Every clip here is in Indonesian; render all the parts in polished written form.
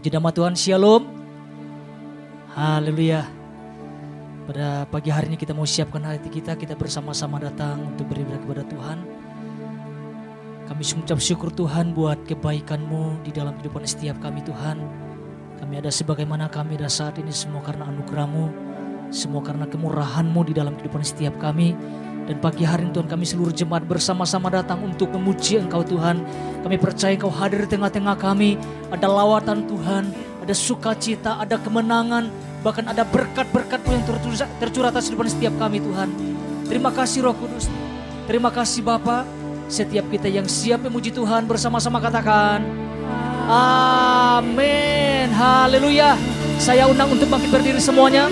Puji nama Tuhan, Shalom. Haleluya. Pada pagi hari ini kita mau siapkan hati kita bersama-sama datang untuk beribadah kepada Tuhan. Kami mengucap syukur Tuhan buat kebaikan-Mu di dalam kehidupan setiap kami Tuhan. Kami ada sebagaimana kami ada saat ini semua karena anugerah-Mu, semua karena kemurahan-Mu di dalam kehidupan setiap kami. Dan pagi hari ini Tuhan, kami seluruh jemaat bersama-sama datang untuk memuji Engkau Tuhan. Kami percaya Engkau hadir di tengah-tengah kami. Ada lawatan Tuhan, ada sukacita, ada kemenangan, bahkan ada berkat-berkat-Mu yang tercurah atas kehidupan setiap kami Tuhan. Terima kasih Roh Kudus. Terima kasih Bapa. Setiap kita yang siap memuji Tuhan bersama-sama katakan amin. Haleluya. Saya undang untuk bangkit berdiri semuanya.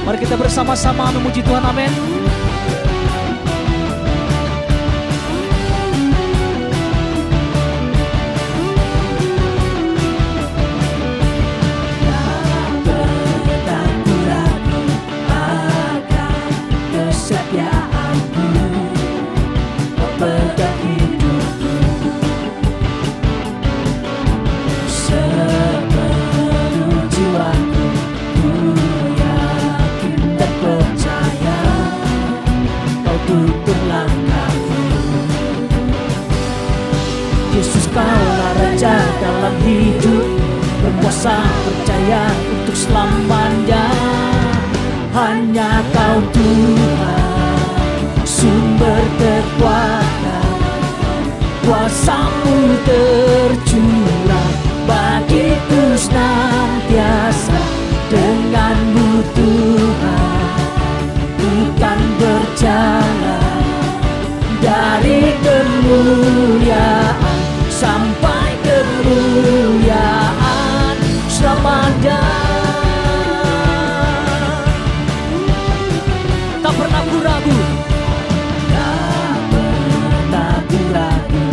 Mari kita bersama-sama memuji Tuhan, amin. Kaulah Raja dalam hidup, berkuasa percaya untuk selamanya. Hanya Kau Tuhan, sumber kekuatan, kuasa-Mu tercurah bagiku senantiasa. Dengan-Mu Tuhan, ku kan berjalan dari kemuliaan sampai kemuliaan selamanya. Tak pernah ku ragu, tak pernah ku ragu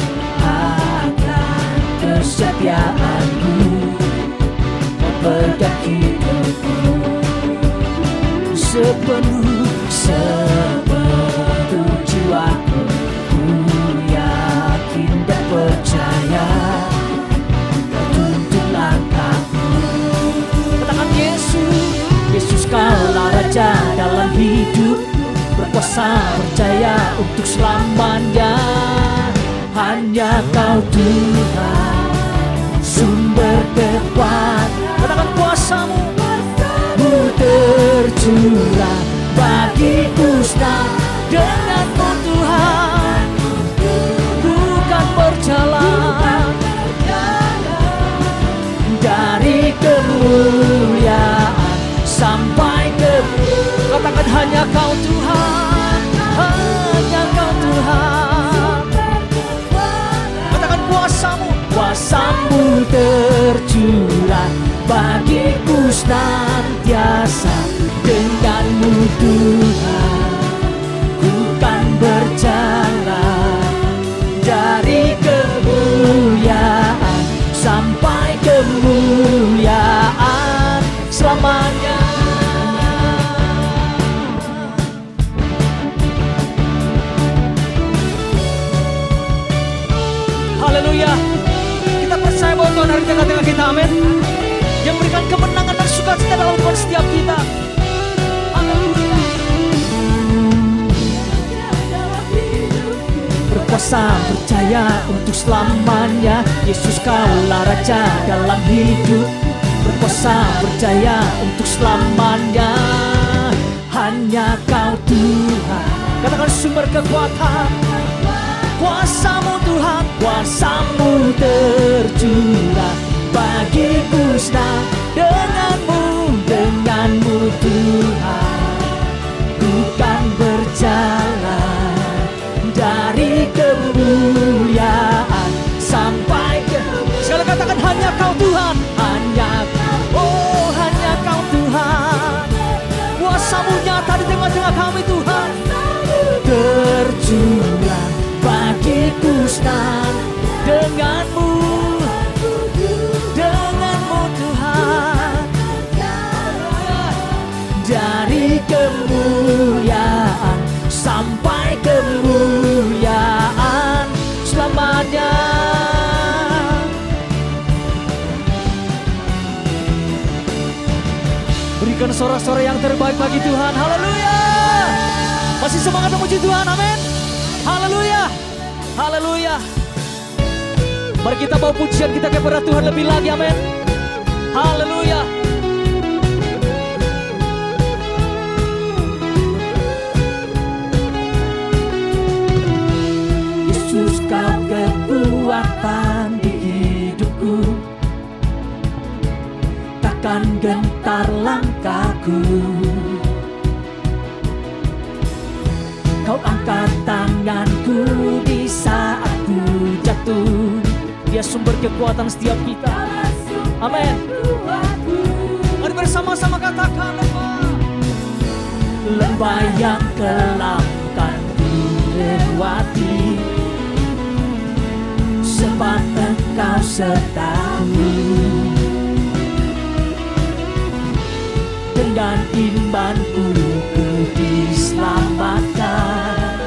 akan kesetiaan-Mu. Kau pegang hidupku sepenuh jiwaku. Percaya Kau tuntun langkahku. Katakan Yesus Kaulah Raja dalam hidup, berkuasa percaya untuk selamanya. Hanya Kau Tuhan, sumber kekuatan. Katakan kuasa-Mu tercurah bagiku senang. Dengan-Mu Tuhan berjalan dari kemuliaan sampai ke. Katakan hanya Kau Tuhan, hanya Kau Tuhan. Katakan kuasa-Mu tercurah bagiku senantiasa. Dengan-Mu Tuhan, ku kan berjalan dari kemuliaan sampai kemuliaan selamanya. Haleluya. Kita percaya bahwa Tuhan hari tengah-tengah kita, amin. Yang memberikan kemenangan dan sukacita dalam kehidupan setiap kita. Berkuasa percaya untuk selamanya. Yesus Kaulah Raja dalam hidup, berkuasa percaya untuk selamanya. Hanya Kau Tuhan, katakan sumber kekuatan. Kuasa-Mu Tuhan, kuasa-Mu tercurah bagiku senang. Dengan-Mu Tuhan, ku kan berjalan dari kemuliaan sampai ke. Sekali katakan hanya Kau Tuhan, hanya Kau Tuhan. Kuasa-Mu nyata di tengah-tengah kami Tuhan, tercurah bagiku senang. Dengan-Mu sorak-sorai yang terbaik bagi Tuhan. Haleluya. Masih semangat memuji Tuhan, amin. Haleluya. Haleluya. Mari kita bawa pujian kita kepada Tuhan lebih lagi, amin. Haleluya. Yesus, kau kekuatan di hidupku, takkan gentar langkahku. Kau angkat tanganku di saat ku jatuh. Dia sumber kekuatan setiap kita. Amin. Mari bersama-sama katakan, lembah yang kelam kan ku lewati, sebab Engkau sertaku. Dengan imanku ku diselamatkan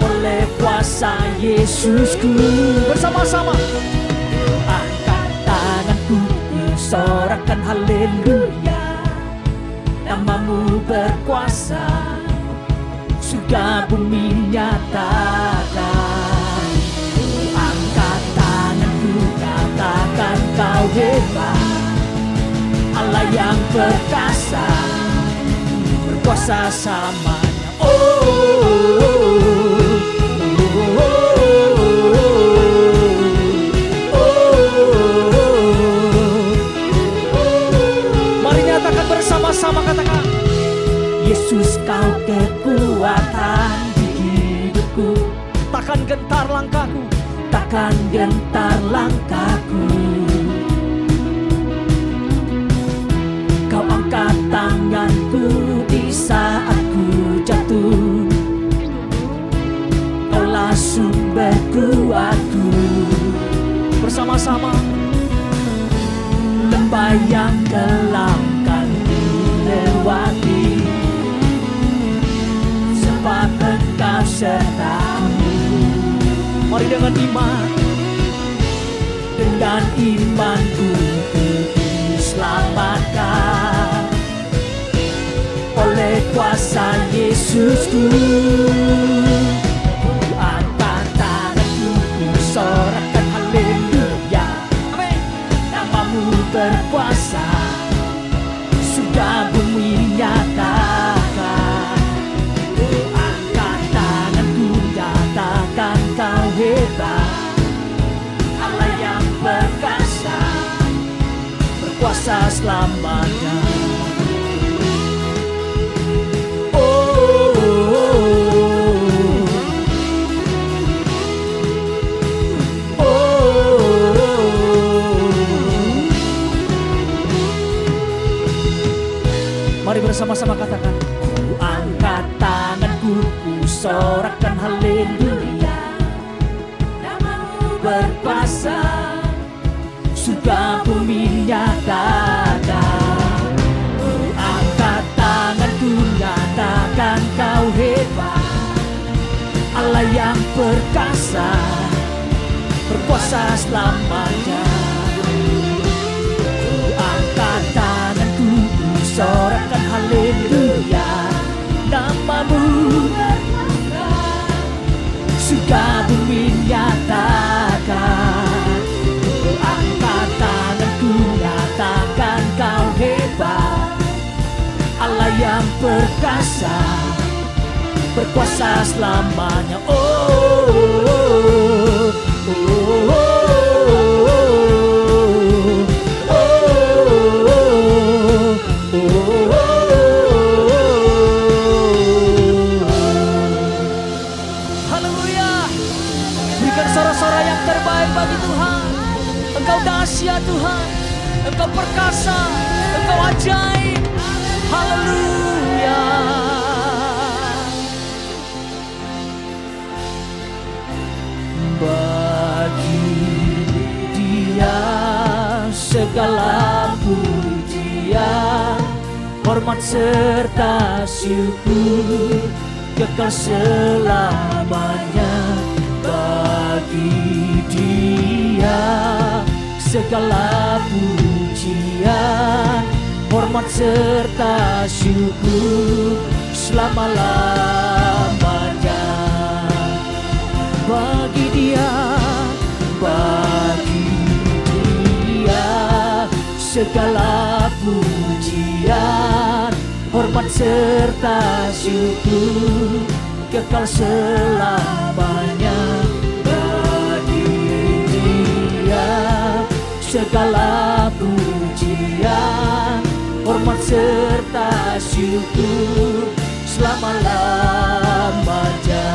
oleh kuasa Yesusku. bersama-sama Angkat tanganku, ku sorakan haleluya. Namamu berkuasa, surga bumi nyatakan. Angkat tanganku, katakan kau hebat, Allah yang perkasa, berkuasa selamanya. Mari nyatakan bersama-sama, katakan, Yesus, kau kekuatan di hidupku, takkan gentar langkahku. takkan gentar langkahku. Kau angkat tanganku di saat ku jatuh, Kaulah sumber kuatku. Bersama-sama Lembah yang kelam kan ku lewati, sebab Engkau sertaku. mari dengan iman, Dengan imanku ku diselamatkan oleh kuasa Yesusku. Ku angkat tanganku, ku sorakan haleluya. amin. Namamu berkuasa, surga bumi nyatakan. Ku angkat tanganku, nyatakan kau hebat, Allah yang perkasa, berkuasa selamanya. Mari bersama-sama katakan, Ku angkat tanganku, ku sorakan haleluya. Namamu berkuasa, surga bumi nyatakan. Ku angkat tanganku, nyatakan kau hebat, Allah yang perkasa, berkuasa selamanya. Ku angkat tanganku, ku sorakan haleluya. Namamu berkuasa, surga bumi nyatakan. Ku angkat tanganku, nyatakan kau hebat, Allah yang perkasa, berkuasa selamanya. haleluya. Berikan sorak-sorai yang terbaik bagi Tuhan. Engkau dahsyat Tuhan, Engkau perkasa, Engkau ajaib. Haleluya. Bagi Dia segala pujian, hormat serta syukur kekal selamanya. Bagi Dia segala pujian, hormat serta syukur selama-lamanya. Bagi Dia segala pujian, hormat serta syukur kekal selamanya. Bagi Dia segala pujian, hormat serta syukur selama-lamanya.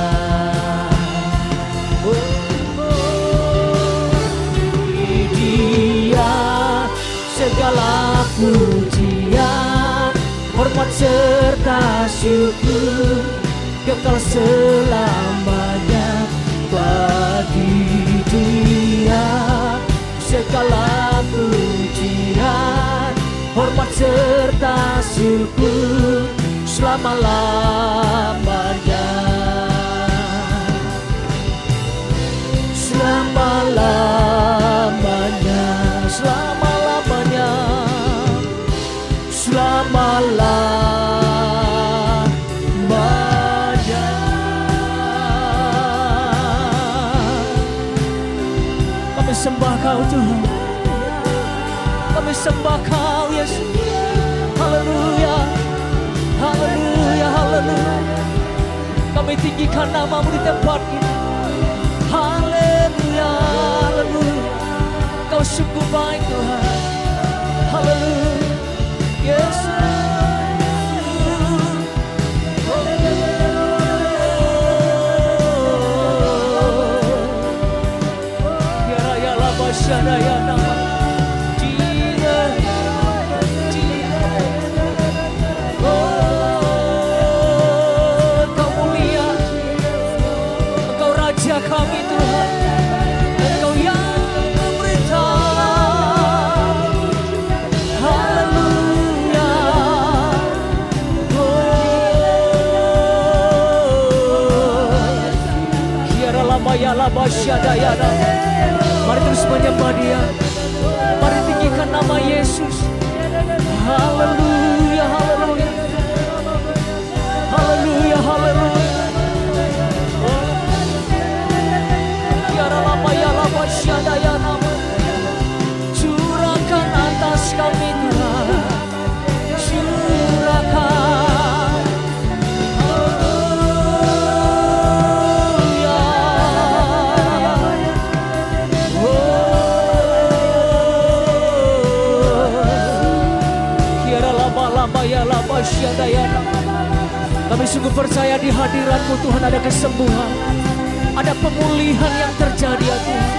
Segala pujian, hormat serta syukur kekal selamanya. Bagi Dia segala pujian, hormat serta syukur selama-lamanya. Selama-lamanya, selama-lamanya, selama-lamanya. Kami sembah Kau Tuhan, kami sembah Kau Yesus. Haleluya, haleluya, haleluya. Kami tinggikan nama-Mu di tempat ini. Haleluya, haleluya. Kau sungguh baik Tuhan. Haleluya, Yesus. Ya Raya Lama Syadaya Nama. Kami Tuhan, Engkau yang memerintah. Haleluya. Kiara lama ya lama syadayana. Mari terus menyembah Dia. Mari tinggikan nama Yesus. Haleluya, haleluya. Haleluya, haleluya. Curahkan atas kami Tuhan, curahkan. Haleluya. Kiara lama-lama ya lama syadayana. Kami sungguh percaya di hadirat-Mu Tuhan ada kesembuhan, ada pemulihan yang terjadi ya Tuhan.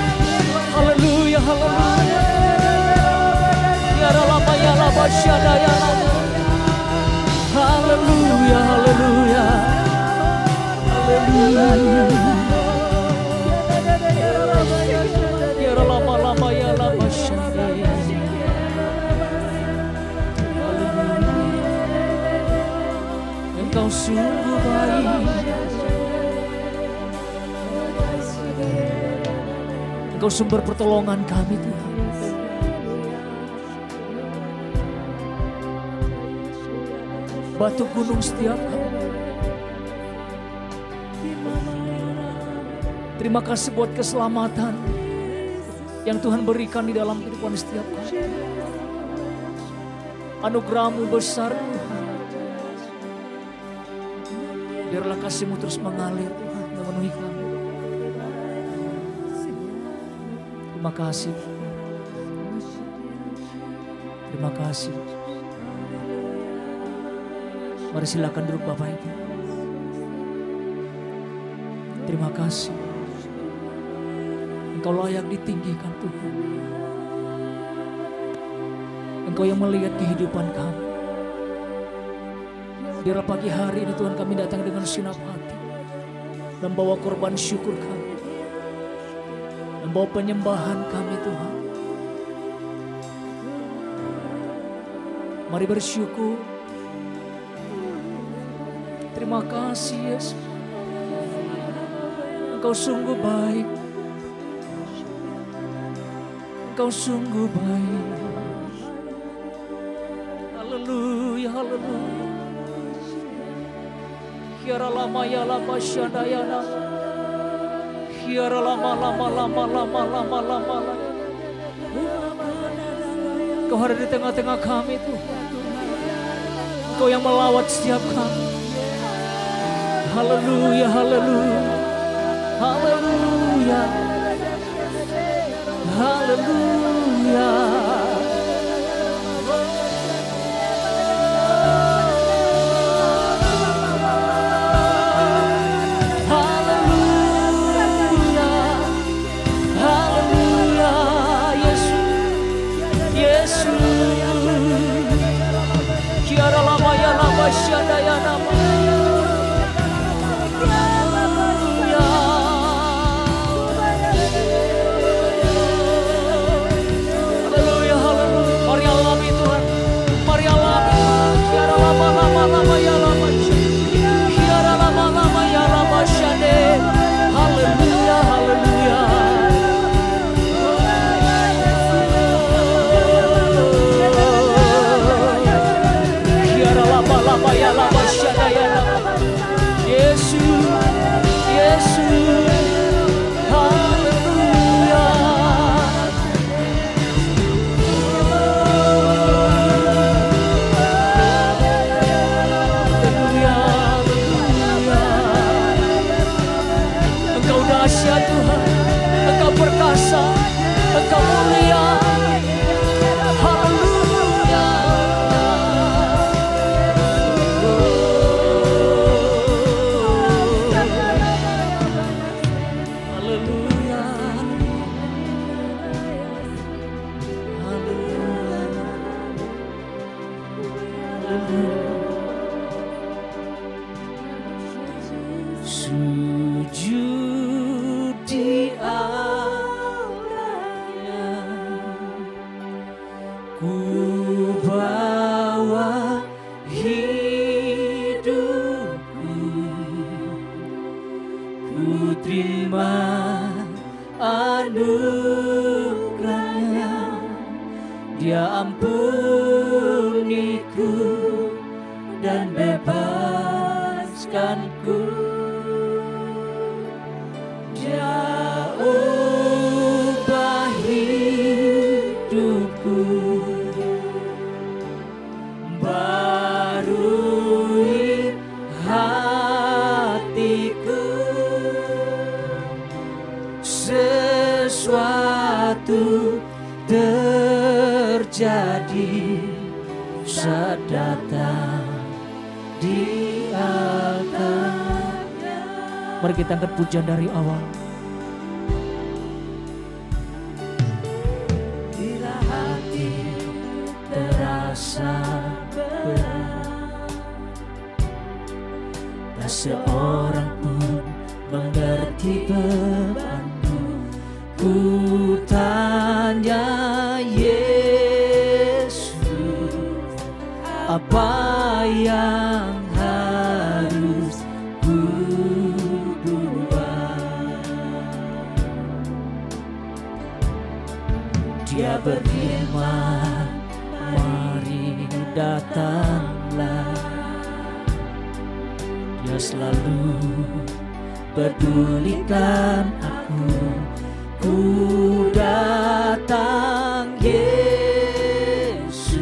Haleluya, haleluya. Ya lama ya lama syadaya. Haleluya, haleluya. Haleluya. Ya lama ya lama syadaya. Engkau sungguh baik. Engkau sumber pertolongan kami Tuhan. Batu gunung setiap kami. Terima kasih buat keselamatan yang Tuhan berikan di dalam kehidupan setiap kami. Anugerah-Mu besar Tuhan. Biarlah kasih-Mu terus mengalir Tuhan, memenuhi kami. Terima kasih. Terima kasih. Mari silakan duduk Bapak Ibu. Terima kasih. Engkau layak ditinggikan Tuhan. Engkau yang melihat kehidupan kami. Biarlah pagi hari ini Tuhan kami datang dengan segenap hati. Membawa korban syukur kami. Membawa penyembahan kami Tuhan. Mari bersyukur. Terima kasih Yesus. Engkau sungguh baik. Engkau sungguh baik. Kiara lama ya lama syadayana. Kiara lama. Kau ada di tengah-tengah kami Tuhan. Kau yang melawat setiap kami. Haleluya, haleluya. Haleluya. Haleluya. Sujud di auranya, ku bawa hidupku, ku terima anugerahnya, Dia ampuniku dan bebaskanku. Dia ubah hidupku, barui hatiku. Sesuatu terjadi saat datang di altarnya. Mari kita angkat pujian dari awal. Bila hati terasa berat, tak seorang pun mengerti bebanmu. Ku tanya Yesus, apa yang harus ku buat? Dia berfirman, mari datanglah. Dia selalu pedulikan aku. Ku datang Yesus,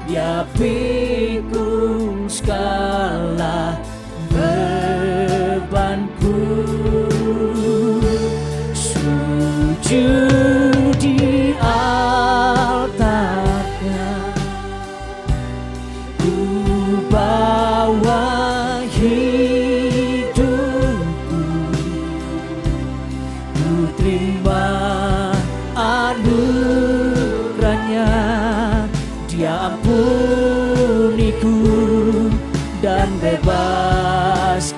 Dia pikul segala bebanku. Sujud di altarnya, ku bawa hidupku, ku terima anugerahnya. Dia ampuniku dan bebaskanku.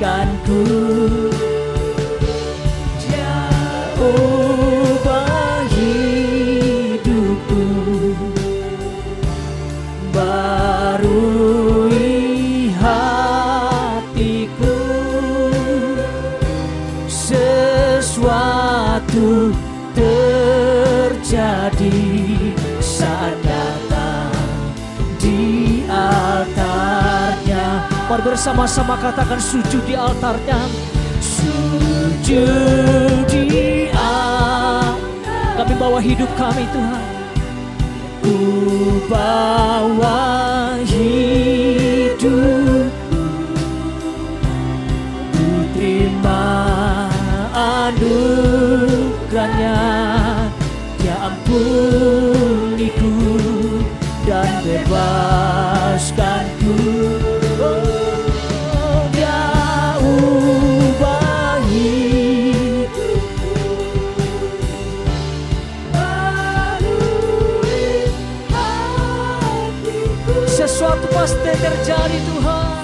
Dia ubah hidupku, barui hatiku. Sesuatu terjadi saat datang di altarnya. Mari bersama-sama katakan sujud di altarnya. Sujud di altar. Kami bawa hidup kami Tuhan. Ku bawa hidup, ku terima anugerahnya. Dia ampuniku dan bebaskanku. Dia ubah hidupku. Sesuatu pasti terjadi Tuhan.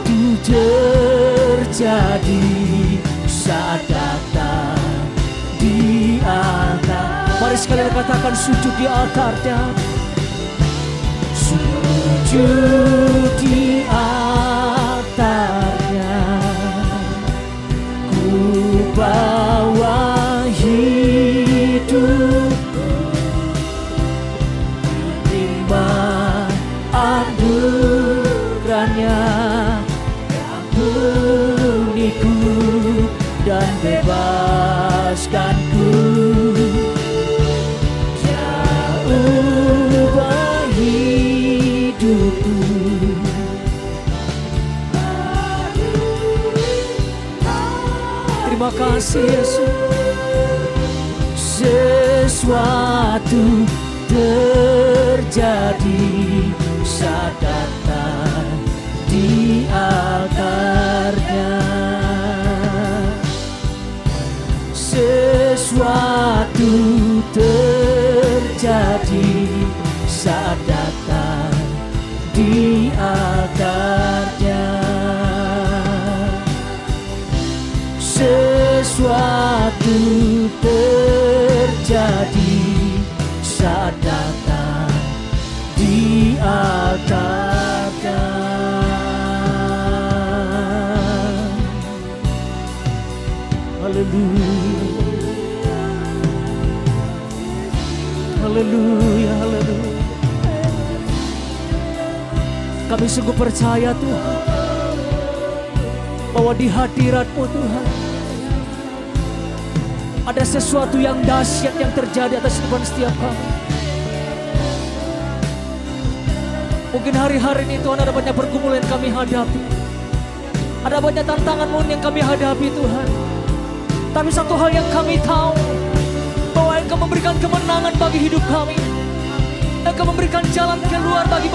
Itu terjadi saat datang di altar. Mari sekalian katakan sujud di altarnya. Sujud di altarnya. Ku bawa hidup, terima anugerahnya. Ampuniku dan bebaskanku. Dia ubah hidupku. Terima kasih Yesus. Sesuatu terjadi saat datang di altarnya. Sesuatu terjadi saat datang di altarnya. Sesuatu terjadi saat datang di altarnya. Haleluya. Haleluya, haleluya. Kami sungguh percaya Tuhan, bahwa di hadirat-Mu Tuhan ada sesuatu yang dahsyat yang terjadi atas kehidupan setiap kami. Mungkin hari-hari ini Tuhan ada banyak pergumulan yang kami hadapi, ada banyak tantangan-Mu yang kami hadapi Tuhan. Tapi satu hal yang kami tahu, bahwa Engkau memberikan kemenangan bagi hidup kami. Engkau memberikan jalan keluar bagi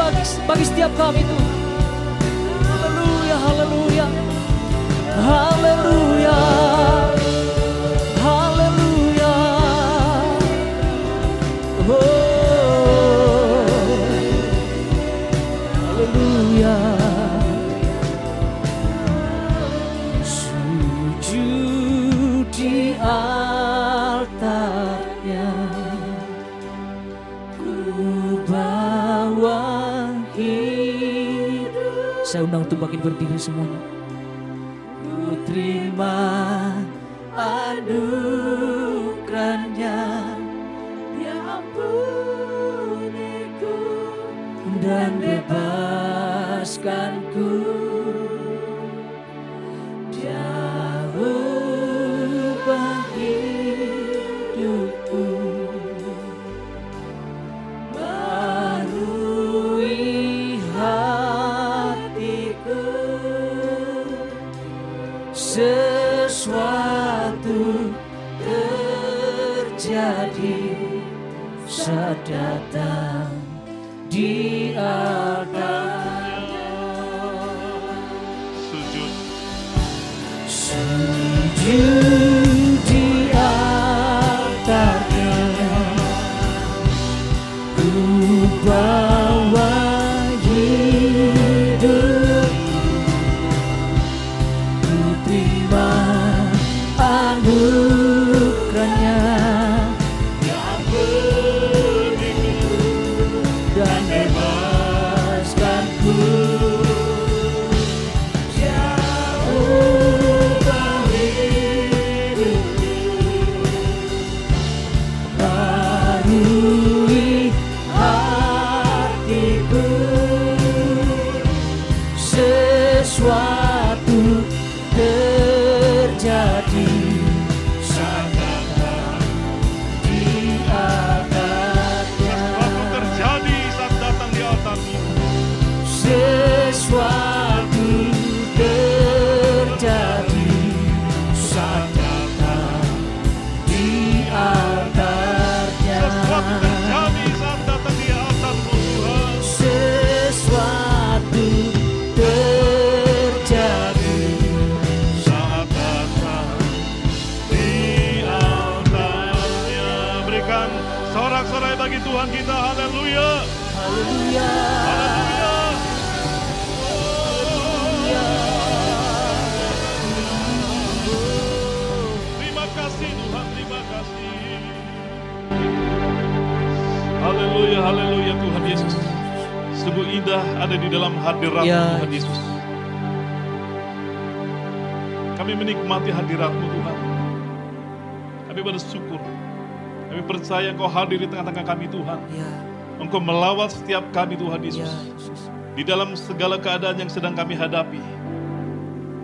setiap kami Tuhan. Haleluya, haleluya. Haleluya. Haleluya. Oh. Haleluya. Sujud di altarnya. Ku bawa hidup. Saya undang untuk makin berdiri semuanya. Ku terima anugerahnya. Dia ampuniku dan bebaskanku. Dia ubah hidupku, barui hatiku. Sesuatu terjadi saat datang di altarnya. Sujud di altarnya. Ku bawa hidup, ku terima anugerahnya. Dan bebaskanku. Dia ubah sesuatu terjadi saat datang di altarnya. Sesuatu terjadi saat datang di altarmu. Sesuatu terjadi saat datang di altarnya. Berikan sorak-sorai bagi Tuhan kita. Haleluya. Haleluya. Terima kasih Tuhan, terima kasih. Haleluya, haleluya Tuhan Yesus. Sungguh indah ada di dalam hadirat Tuhan Yesus. Kami menikmati hadirat-Mu Tuhan. Kami bersyukur. Kami percaya Engkau hadir di tengah-tengah kami Tuhan. Engkau melawat setiap kami Tuhan Yesus. Di dalam segala keadaan yang sedang kami hadapi.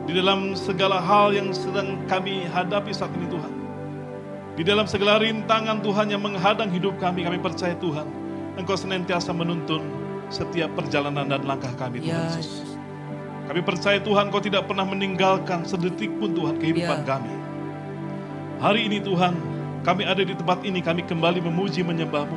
Di dalam segala hal yang sedang kami hadapi saat ini Tuhan. Di dalam segala rintangan Tuhan yang menghadang hidup kami percaya Tuhan. Engkau senantiasa menuntun setiap perjalanan dan langkah kami Tuhan Yesus. Kami percaya Tuhan Engkau tidak pernah meninggalkan sedetik pun Tuhan kehidupan kami. Hari ini Tuhan, kami ada di tempat ini, kami kembali memuji menyembah-Mu.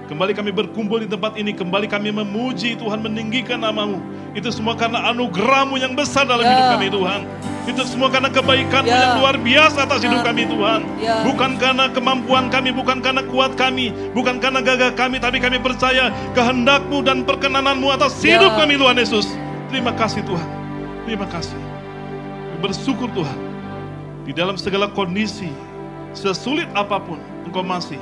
Kembali kami berkumpul di tempat ini, kembali kami memuji Tuhan, meninggikan nama-Mu. Itu semua karena anugerah-Mu yang besar dalam hidup kami Tuhan. Itu semua karena kebaikan-Mu yang luar biasa atas hidup kami Tuhan. Bukan karena kemampuan kami, bukan karena kuat kami, bukan karena gagah kami, tapi kami percaya kehendak-Mu dan perkenanan-Mu atas hidup kami Tuhan Yesus. Terima kasih Tuhan, terima kasih. Bersyukur Tuhan, di dalam segala kondisi, sesulit apapun, Engkau masih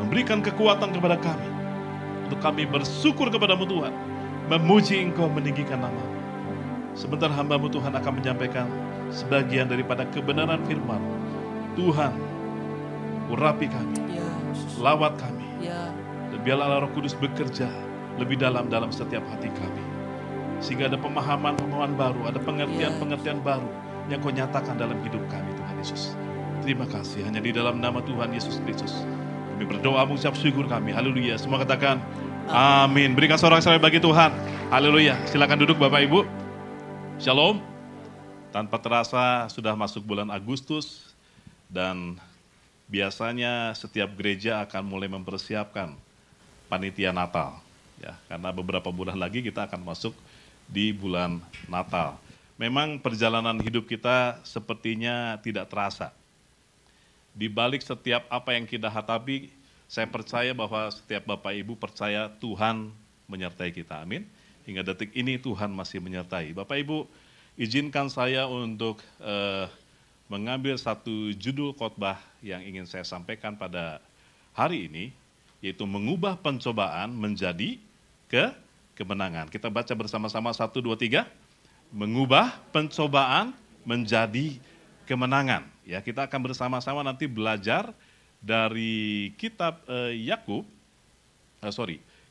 memberikan kekuatan kepada kami. Untuk kami bersyukur kepadamu Tuhan, memuji Engkau, meninggikan nama. Sebentar hamba-Mu Tuhan akan menyampaikan sebagian daripada kebenaran firman. Tuhan, urapi kami, lawat kami, dan biarlah Allah Roh Kudus bekerja lebih dalam setiap hati kami. Sehingga ada pemahaman-pemahaman baru, ada pengertian-pengertian baru yang Kau nyatakan dalam hidup kami Tuhan Yesus. Terima kasih, hanya di dalam nama Tuhan Yesus Kristus kami berdoa mengucap syukur kami. Haleluya. Semua katakan amin. Berikan sorak-sorai bagi Tuhan. Haleluya. Silakan duduk Bapak Ibu. Shalom. Tanpa terasa sudah masuk bulan Agustus dan biasanya setiap gereja akan mulai mempersiapkan panitia Natal. Ya, karena beberapa bulan lagi kita akan masuk di bulan Natal. Memang perjalanan hidup kita sepertinya tidak terasa. Di balik setiap apa yang kita hadapi, saya percaya bahwa setiap Bapak Ibu percaya Tuhan menyertai kita. Amin. Hingga detik ini Tuhan masih menyertai. Bapak Ibu, izinkan saya untuk mengambil satu judul khotbah yang ingin saya sampaikan pada hari ini, yaitu mengubah pencobaan menjadi kemenangan. Kita baca bersama-sama 1, 2, 3. Mengubah pencobaan menjadi kemenangan. Ya, kita akan bersama-sama nanti belajar dari kitab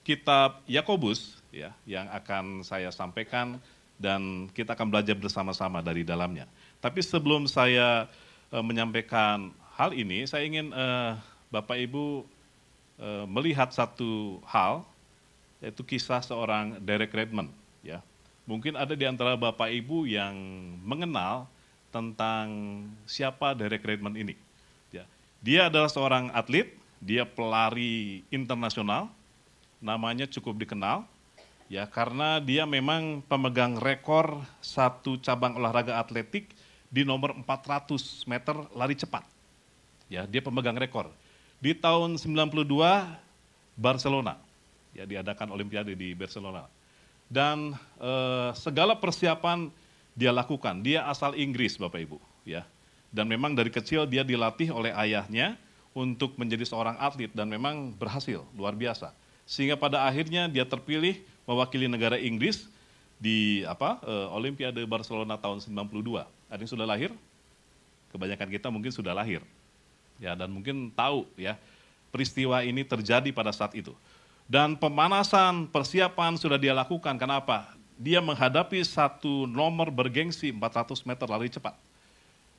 kitab Yakobus ya, yang akan saya sampaikan dan kita akan belajar bersama-sama dari dalamnya. Tapi sebelum saya menyampaikan hal ini, saya ingin Bapak Ibu melihat satu hal, yaitu kisah seorang Derek Redmond. Ya, mungkin ada di antara Bapak Ibu yang mengenal tentang siapa Derek Redmond ini. Ya, dia adalah seorang atlet, dia pelari internasional, namanya cukup dikenal, ya karena dia memang pemegang rekor satu cabang olahraga atletik di nomor 400 meter lari cepat. Ya, dia pemegang rekor. Di tahun 92 Barcelona, ya diadakan Olimpiade di Barcelona. Dan segala persiapan dia lakukan. Dia asal Inggris Bapak Ibu, ya. Dan memang dari kecil dia dilatih oleh ayahnya untuk menjadi seorang atlet dan memang berhasil luar biasa. Sehingga pada akhirnya dia terpilih mewakili negara Inggris di Olimpiade Barcelona tahun 92. Ada yang sudah lahir? Kebanyakan kita mungkin sudah lahir. Ya, dan mungkin tahu ya peristiwa ini terjadi pada saat itu. Dan pemanasan, persiapan sudah dia lakukan. Kenapa? dia menghadapi satu nomor bergengsi 400 meter lari cepat.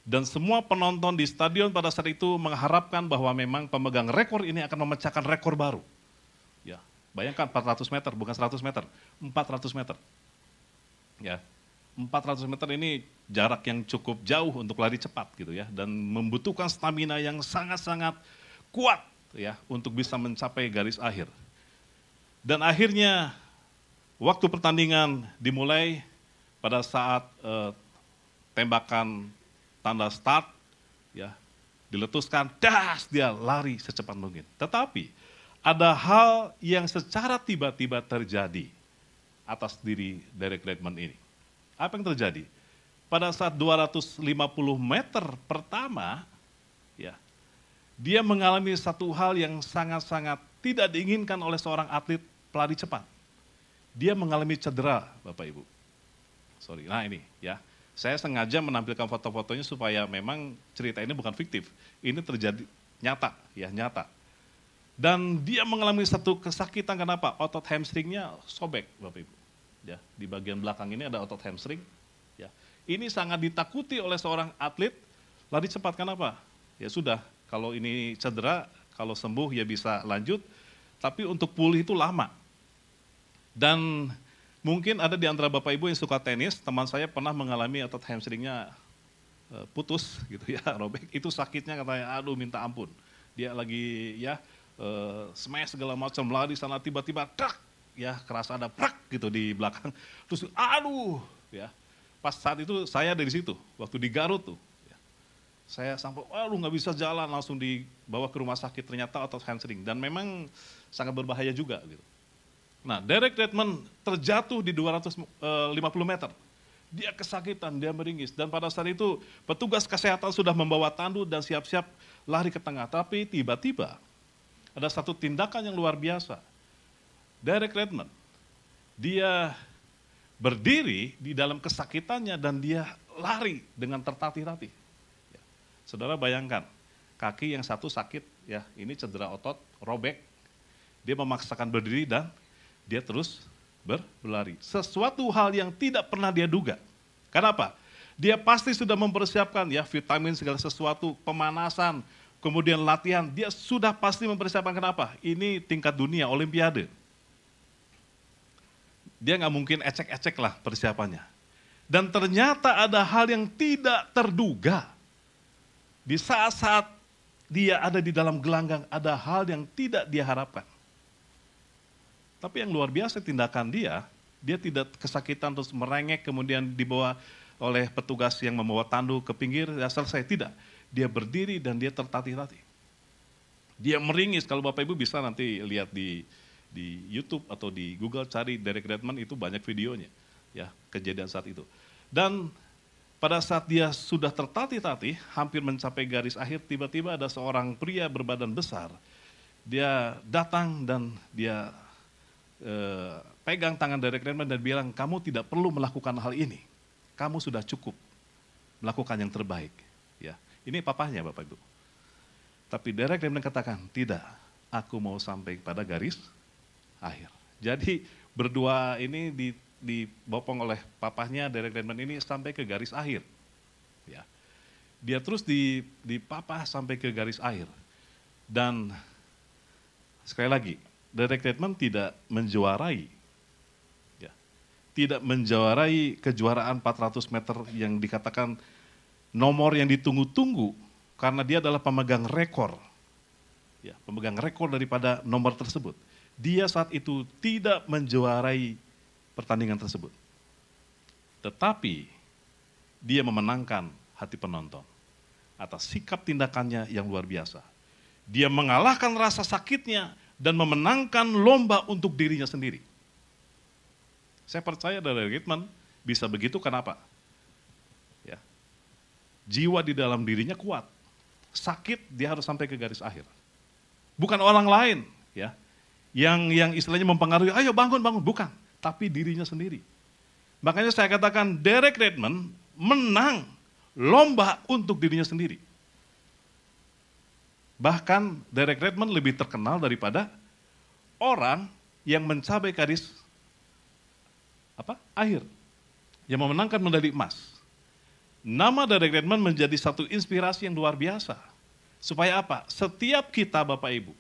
Dan semua penonton di stadion pada saat itu mengharapkan bahwa memang pemegang rekor ini akan memecahkan rekor baru. Ya, bayangkan 400 meter, bukan 100 meter, 400 meter. Ya, 400 meter ini jarak yang cukup jauh untuk lari cepat gitu ya, dan membutuhkan stamina yang sangat-sangat kuat ya untuk bisa mencapai garis akhir. Dan akhirnya waktu pertandingan dimulai pada saat tembakan tanda start ya diletuskan, das, dia lari secepat mungkin. Tetapi ada hal yang secara tiba-tiba terjadi atas diri Derek Redmond ini. Apa yang terjadi? Pada saat 250 meter pertama, ya, dia mengalami satu hal yang sangat-sangat tidak diinginkan oleh seorang atlet pelari cepat. Dia mengalami cedera, Bapak Ibu. Sorry, nah ini ya. Saya sengaja menampilkan foto-fotonya supaya memang cerita ini bukan fiktif. Ini terjadi nyata, ya nyata. Dan dia mengalami satu kesakitan, kenapa? Otot hamstringnya sobek, Bapak Ibu. Ya, di bagian belakang ini ada otot hamstring. Ya, ini sangat ditakuti oleh seorang atlet lari cepat, kenapa? Ya sudah, kalau ini cedera, kalau sembuh ya bisa lanjut, tapi untuk pulih itu lama. Dan mungkin ada di antara Bapak Ibu yang suka tenis, teman saya pernah mengalami otot hamstringnya putus gitu ya, robek. Itu sakitnya katanya, aduh minta ampun. Dia lagi ya smash segala macam, lari sana tiba-tiba tak ya kerasa ada prak gitu di belakang. Terus aduh ya. Pas saat itu saya dari situ, waktu di Garut tuh. Ya, saya sampai aduh nggak bisa jalan, langsung dibawa ke rumah sakit, ternyata otot hamstring dan memang sangat berbahaya juga gitu. Nah, Derek Redmond terjatuh di 250 meter. Dia kesakitan, dia meringis. Dan pada saat itu petugas kesehatan sudah membawa tandu dan siap-siap lari ke tengah. Tapi tiba-tiba ada satu tindakan yang luar biasa. Derek Redmond, dia berdiri di dalam kesakitannya dan dia lari dengan tertatih-tatih. Ya. Saudara bayangkan, kaki yang satu sakit, ya ini cedera otot, robek. Dia memaksakan berdiri dan dia terus berlari. Sesuatu hal yang tidak pernah dia duga. Kenapa? Dia pasti sudah mempersiapkan ya vitamin segala sesuatu, pemanasan, kemudian latihan. Dia sudah pasti mempersiapkan, kenapa? Ini tingkat dunia, olimpiade. Dia nggak mungkin ecek-ecek lah persiapannya. Dan ternyata ada hal yang tidak terduga. Di saat-saat dia ada di dalam gelanggang, ada hal yang tidak dia harapkan. Tapi yang luar biasa tindakan dia tidak kesakitan terus merengek kemudian dibawa oleh petugas yang membawa tandu ke pinggir, ya selesai, tidak. Dia berdiri dan dia tertatih-tatih. Dia meringis, kalau Bapak Ibu bisa nanti lihat di YouTube atau di Google cari Derek Redmond, itu banyak videonya, ya kejadian saat itu. Dan pada saat dia sudah tertatih-tatih, hampir mencapai garis akhir, tiba-tiba ada seorang pria berbadan besar. Dia datang dan dia pegang tangan Derek Redmond dan bilang, kamu tidak perlu melakukan hal ini, kamu sudah cukup melakukan yang terbaik. Ya, ini papahnya Bapak Ibu. Tapi Derek Redmond katakan, tidak, aku mau sampai pada garis akhir. Jadi berdua ini dibopong oleh papahnya Derek Redmond ini sampai ke garis akhir. Ya, dia terus dipapah sampai ke garis akhir. Dan sekali lagi, Derek Redmond tidak menjuarai, ya, tidak menjuarai kejuaraan 400 meter yang dikatakan nomor yang ditunggu-tunggu karena dia adalah pemegang rekor, ya, pemegang rekor daripada nomor tersebut. Dia saat itu tidak menjuarai pertandingan tersebut, tetapi dia memenangkan hati penonton atas sikap tindakannya yang luar biasa. Dia mengalahkan rasa sakitnya dan memenangkan lomba untuk dirinya sendiri. Saya percaya Derek Redmond bisa begitu, kenapa? Ya. Jiwa di dalam dirinya kuat. Sakit dia harus sampai ke garis akhir. Bukan orang lain, ya, yang istilahnya mempengaruhi, ayo bangun, bukan, tapi dirinya sendiri. Makanya saya katakan Derek Redmond menang lomba untuk dirinya sendiri. Bahkan Derek Redmond lebih terkenal daripada orang yang mencapai garis akhir. Yang memenangkan medali emas. Nama Derek Redmond menjadi satu inspirasi yang luar biasa. Supaya apa? Setiap kita Bapak Ibu,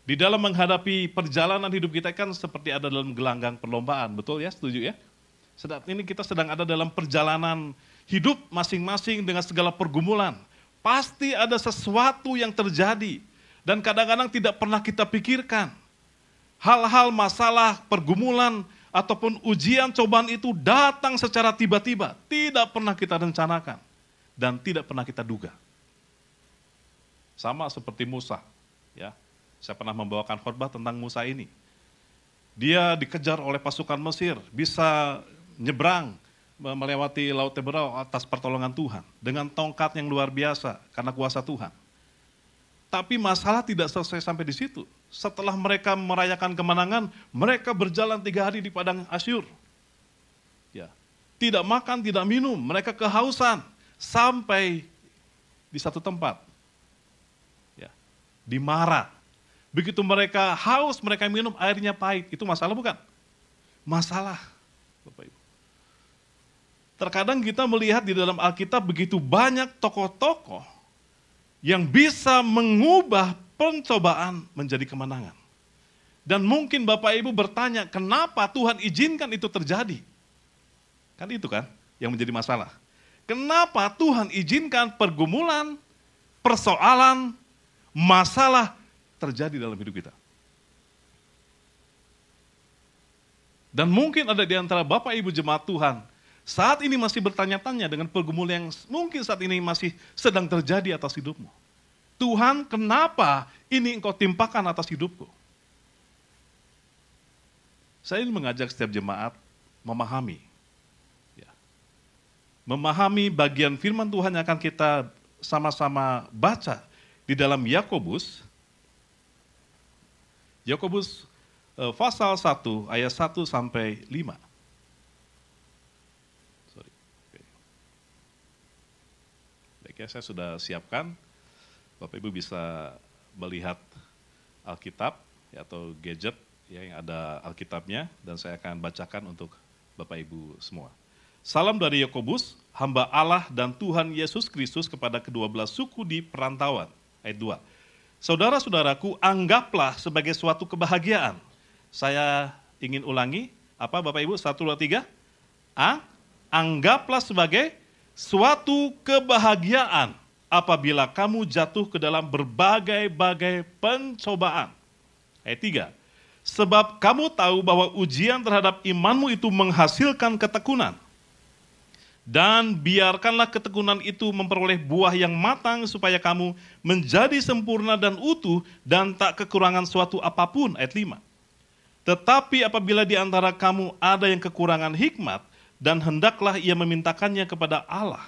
di dalam menghadapi perjalanan hidup kita kan seperti ada dalam gelanggang perlombaan. Betul ya? Setuju ya? Saat ini kita sedang ada dalam perjalanan hidup masing-masing dengan segala pergumulan. Pasti ada sesuatu yang terjadi. Dan kadang-kadang tidak pernah kita pikirkan. Hal-hal, masalah, pergumulan, ataupun ujian, cobaan itu datang secara tiba-tiba. Tidak pernah kita rencanakan. Dan tidak pernah kita duga. Sama seperti Musa. Ya, saya pernah membawakan khotbah tentang Musa ini. Dia dikejar oleh pasukan Mesir, bisa nyebrang, melewati Laut Teberau atas pertolongan Tuhan. Dengan tongkat yang luar biasa, karena kuasa Tuhan. Tapi masalah tidak selesai sampai di situ. Setelah mereka merayakan kemenangan, mereka berjalan 3 hari di padang Asyur. Ya, tidak makan, tidak minum, mereka kehausan sampai di satu tempat. Ya, di Mara. Begitu mereka haus, mereka minum airnya pahit. Itu masalah bukan? Masalah, Bapak Ibu. Terkadang kita melihat di dalam Alkitab begitu banyak tokoh-tokoh yang bisa mengubah pencobaan menjadi kemenangan. Dan mungkin Bapak Ibu bertanya, kenapa Tuhan izinkan itu terjadi? Kan itu kan yang menjadi masalah. Kenapa Tuhan izinkan pergumulan, persoalan, masalah terjadi dalam hidup kita? Dan mungkin ada di antara Bapak Ibu jemaat Tuhan, saat ini masih bertanya-tanya dengan pergumulan yang mungkin saat ini masih sedang terjadi atas hidupmu. Tuhan, kenapa ini engkau timpakan atas hidupku? Saya ingin mengajak setiap jemaat memahami. Ya. Memahami bagian firman Tuhan yang akan kita sama-sama baca di dalam Yakobus. Yakobus pasal 1 ayat 1 sampai 5. Baik ya, saya sudah siapkan. Bapak Ibu bisa melihat Alkitab ya, atau gadget ya, yang ada Alkitabnya, dan saya akan bacakan untuk Bapak Ibu semua. Salam dari Yakobus, hamba Allah dan Tuhan Yesus Kristus kepada ke-12 suku di perantauan. Ayat 2. Saudara-saudaraku, anggaplah sebagai suatu kebahagiaan. Saya ingin ulangi, apa Bapak Ibu? 1, 2, 3. Anggaplah sebagai suatu kebahagiaan apabila kamu jatuh ke dalam berbagai-bagai pencobaan. Ayat 3. Sebab kamu tahu bahwa ujian terhadap imanmu itu menghasilkan ketekunan. Dan biarkanlah ketekunan itu memperoleh buah yang matang supaya kamu menjadi sempurna dan utuh dan tak kekurangan suatu apapun. Ayat 5. Tetapi apabila di antara kamu ada yang kekurangan hikmat, dan hendaklah ia memintakannya kepada Allah,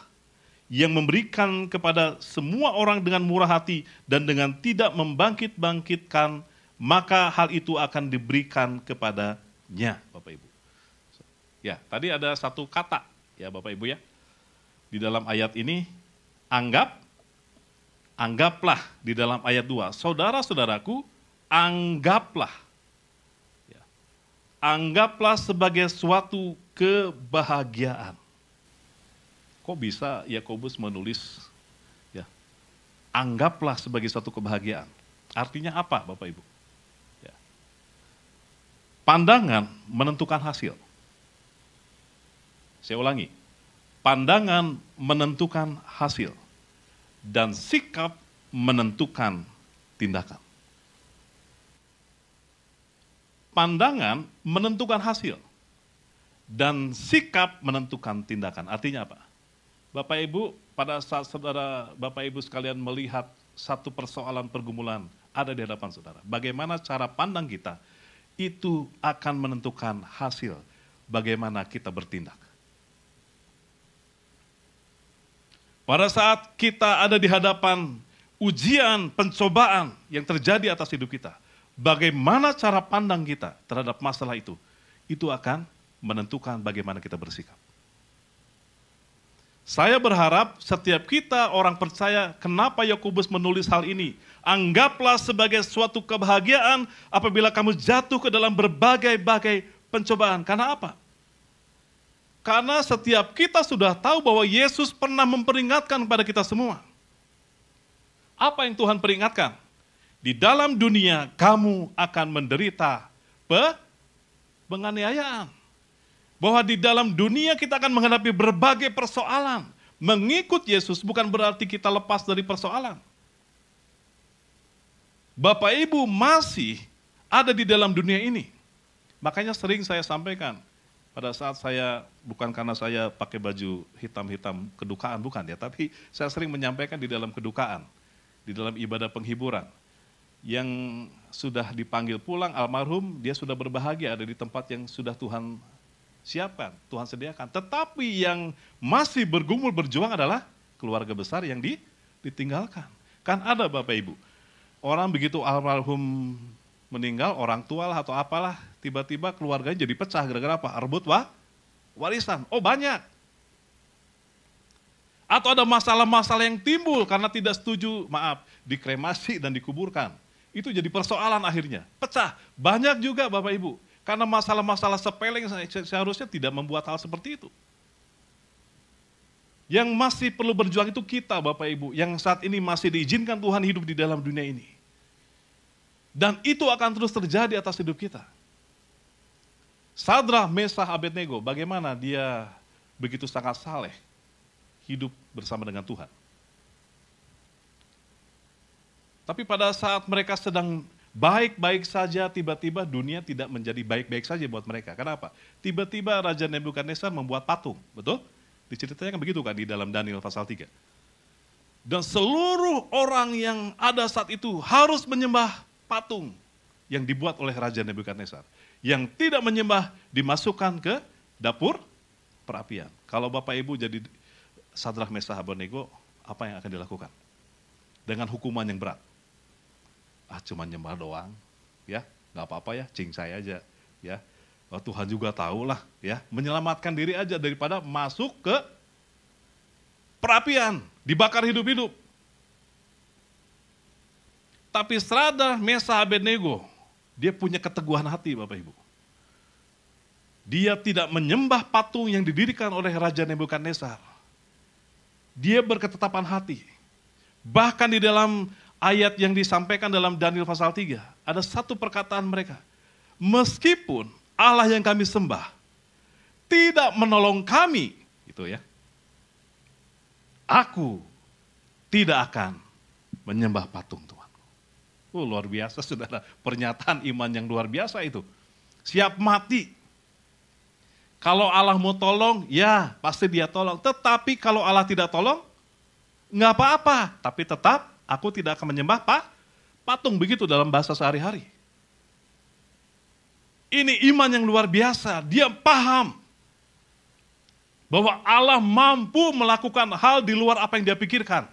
yang memberikan kepada semua orang dengan murah hati dan dengan tidak membangkit-bangkitkan, maka hal itu akan diberikan kepadanya, Bapak Ibu. Ya, tadi ada satu kata, ya Bapak Ibu ya, di dalam ayat ini, anggaplah di dalam ayat 2, saudara-saudaraku, anggaplah. Ya, anggaplah sebagai suatu kebahagiaan. Kok bisa Yakobus menulis, ya, anggaplah sebagai suatu kebahagiaan. Artinya apa Bapak Ibu? Ya. Pandangan menentukan hasil. Saya ulangi, pandangan menentukan hasil. Dan sikap menentukan tindakan. Pandangan menentukan hasil. Dan sikap menentukan tindakan. Artinya apa? Bapak Ibu, pada saat saudara Bapak Ibu sekalian melihat satu persoalan pergumulan ada di hadapan saudara, bagaimana cara pandang kita itu akan menentukan hasil bagaimana kita bertindak. Pada saat kita ada di hadapan ujian, pencobaan yang terjadi atas hidup kita, bagaimana cara pandang kita terhadap masalah itu akan menentukan bagaimana kita bersikap. Saya berharap setiap kita orang percaya, kenapa Yakobus menulis hal ini? Anggaplah sebagai suatu kebahagiaan apabila kamu jatuh ke dalam berbagai-bagai pencobaan. Karena apa? Karena setiap kita sudah tahu bahwa Yesus pernah memperingatkan kepada kita semua. Apa yang Tuhan peringatkan? Di dalam dunia kamu akan menderita penganiayaan. Bahwa di dalam dunia kita akan menghadapi berbagai persoalan. Mengikut Yesus bukan berarti kita lepas dari persoalan. Bapak Ibu masih ada di dalam dunia ini. Makanya sering saya sampaikan, pada saat saya, bukan karena saya pakai baju hitam-hitam kedukaan, bukan ya, tapi saya sering menyampaikan di dalam kedukaan, di dalam ibadah penghiburan. Yang sudah dipanggil pulang, almarhum, dia sudah berbahagia ada di tempat yang sudah Tuhan siapkan, Tuhan sediakan. Tetapi yang masih bergumul berjuang adalah keluarga besar yang ditinggalkan. Kan ada Bapak Ibu, orang begitu almarhum meninggal, orang tua lah atau apalah, tiba-tiba keluarganya jadi pecah gara-gara apa? Rebut warisan. Oh banyak. Atau ada masalah-masalah yang timbul karena tidak setuju, dikremasi dan dikuburkan. Itu jadi persoalan akhirnya, pecah. Banyak juga Bapak Ibu, karena masalah-masalah sepele yang seharusnya tidak membuat hal seperti itu. Yang masih perlu berjuang itu kita Bapak Ibu, yang saat ini masih diizinkan Tuhan hidup di dalam dunia ini. Dan itu akan terus terjadi atas hidup kita. Sadrah, Mesah, Abednego, bagaimana dia begitu sangat saleh hidup bersama dengan Tuhan. Tapi pada saat mereka sedang baik-baik saja, tiba-tiba dunia tidak menjadi baik-baik saja buat mereka. Kenapa? Tiba-tiba Raja Nebukadnezar membuat patung, betul? Diceritakan begitu kan di dalam Daniel pasal 3. Dan seluruh orang yang ada saat itu harus menyembah patung yang dibuat oleh Raja Nebukadnezar. Yang tidak menyembah dimasukkan ke dapur perapian. Kalau Bapak Ibu jadi Sadrah, Mesah, Abednego, apa yang akan dilakukan? Dengan hukuman yang berat. Cuma nyembah doang, ya, nggak apa-apa ya, cingsai aja, ya. Tuhan juga tahu lah, ya, menyelamatkan diri aja daripada masuk ke perapian, dibakar hidup-hidup. Tapi Sadrah, Mesah, Abednego, dia punya keteguhan hati Bapak Ibu. Dia tidak menyembah patung yang didirikan oleh Raja Nebukadnezar. Dia berketetapan hati. Bahkan di dalam ayat yang disampaikan dalam Daniel pasal 3, ada satu perkataan mereka. Meskipun Allah yang kami sembah tidak menolong kami, gitu ya. Aku tidak akan menyembah patung Tuhan. Luar biasa saudara, pernyataan iman yang luar biasa itu. Siap mati. Kalau Allah mau tolong, ya pasti dia tolong. Tetapi kalau Allah tidak tolong, nggak apa-apa. Tapi tetap aku tidak akan menyembah patung, begitu dalam bahasa sehari-hari. Ini iman yang luar biasa, dia paham bahwa Allah mampu melakukan hal di luar apa yang dia pikirkan.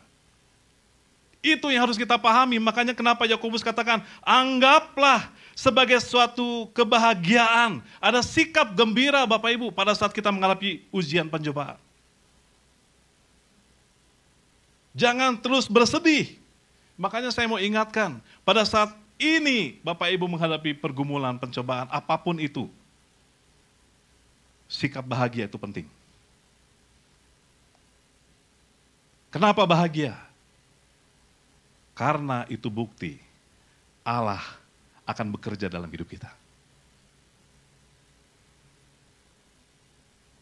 Itu yang harus kita pahami, makanya kenapa Yakobus katakan, anggaplah sebagai suatu kebahagiaan, ada sikap gembira Bapak Ibu pada saat kita menghadapi ujian pencobaan. Jangan terus bersedih. Makanya saya mau ingatkan, pada saat ini Bapak Ibu menghadapi pergumulan, pencobaan, apapun itu, sikap bahagia itu penting. Kenapa bahagia? Karena itu bukti Allah akan bekerja dalam hidup kita.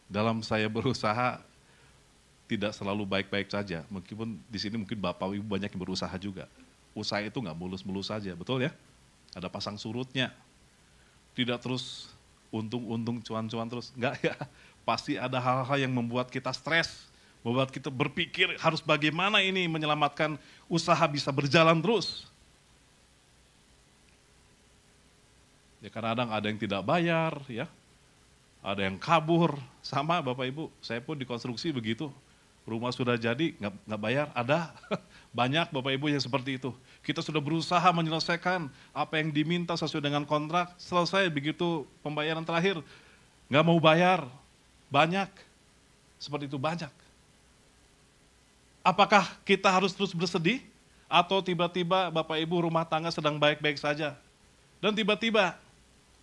Dalam saya berusaha, tidak selalu baik-baik saja. Meskipun di sini mungkin Bapak Ibu banyak yang berusaha juga. Usaha itu nggak mulus-mulus saja, betul ya? Ada pasang surutnya. Tidak terus untung-untung, cuan-cuan terus. Enggak ya, pasti ada hal-hal yang membuat kita stres. Membuat kita berpikir harus bagaimana ini menyelamatkan usaha bisa berjalan terus. Ya kadang-kadang ada yang tidak bayar, ya, ada yang kabur, sama Bapak Ibu, saya pun di konstruksi begitu. Rumah sudah jadi, nggak bayar, ada. Banyak Bapak Ibu yang seperti itu. Kita sudah berusaha menyelesaikan apa yang diminta sesuai dengan kontrak, selesai begitu pembayaran terakhir, nggak mau bayar, banyak. Seperti itu banyak. Apakah kita harus terus bersedih? Atau tiba-tiba Bapak Ibu rumah tangga sedang baik-baik saja. Dan tiba-tiba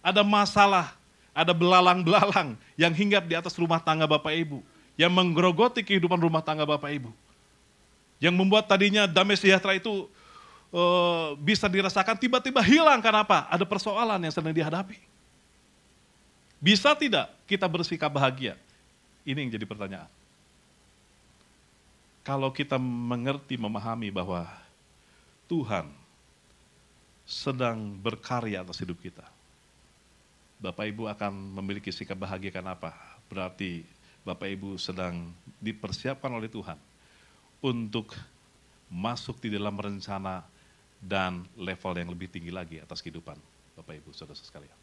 ada masalah Ada belalang-belalang yang hinggap di atas rumah tangga Bapak Ibu. Yang menggerogoti kehidupan rumah tangga Bapak Ibu. Yang membuat tadinya damai sejahtera itu bisa dirasakan, tiba-tiba hilang. Kenapa? Ada persoalan yang sedang dihadapi. Bisa tidak kita bersikap bahagia? Ini yang jadi pertanyaan. Kalau kita mengerti, memahami bahwa Tuhan sedang berkarya atas hidup kita, Bapak Ibu akan memiliki sikap bahagia. Kenapa? Berarti Bapak Ibu sedang dipersiapkan oleh Tuhan untuk masuk di dalam rencana dan level yang lebih tinggi lagi atas kehidupan Bapak Ibu, saudara sekalian.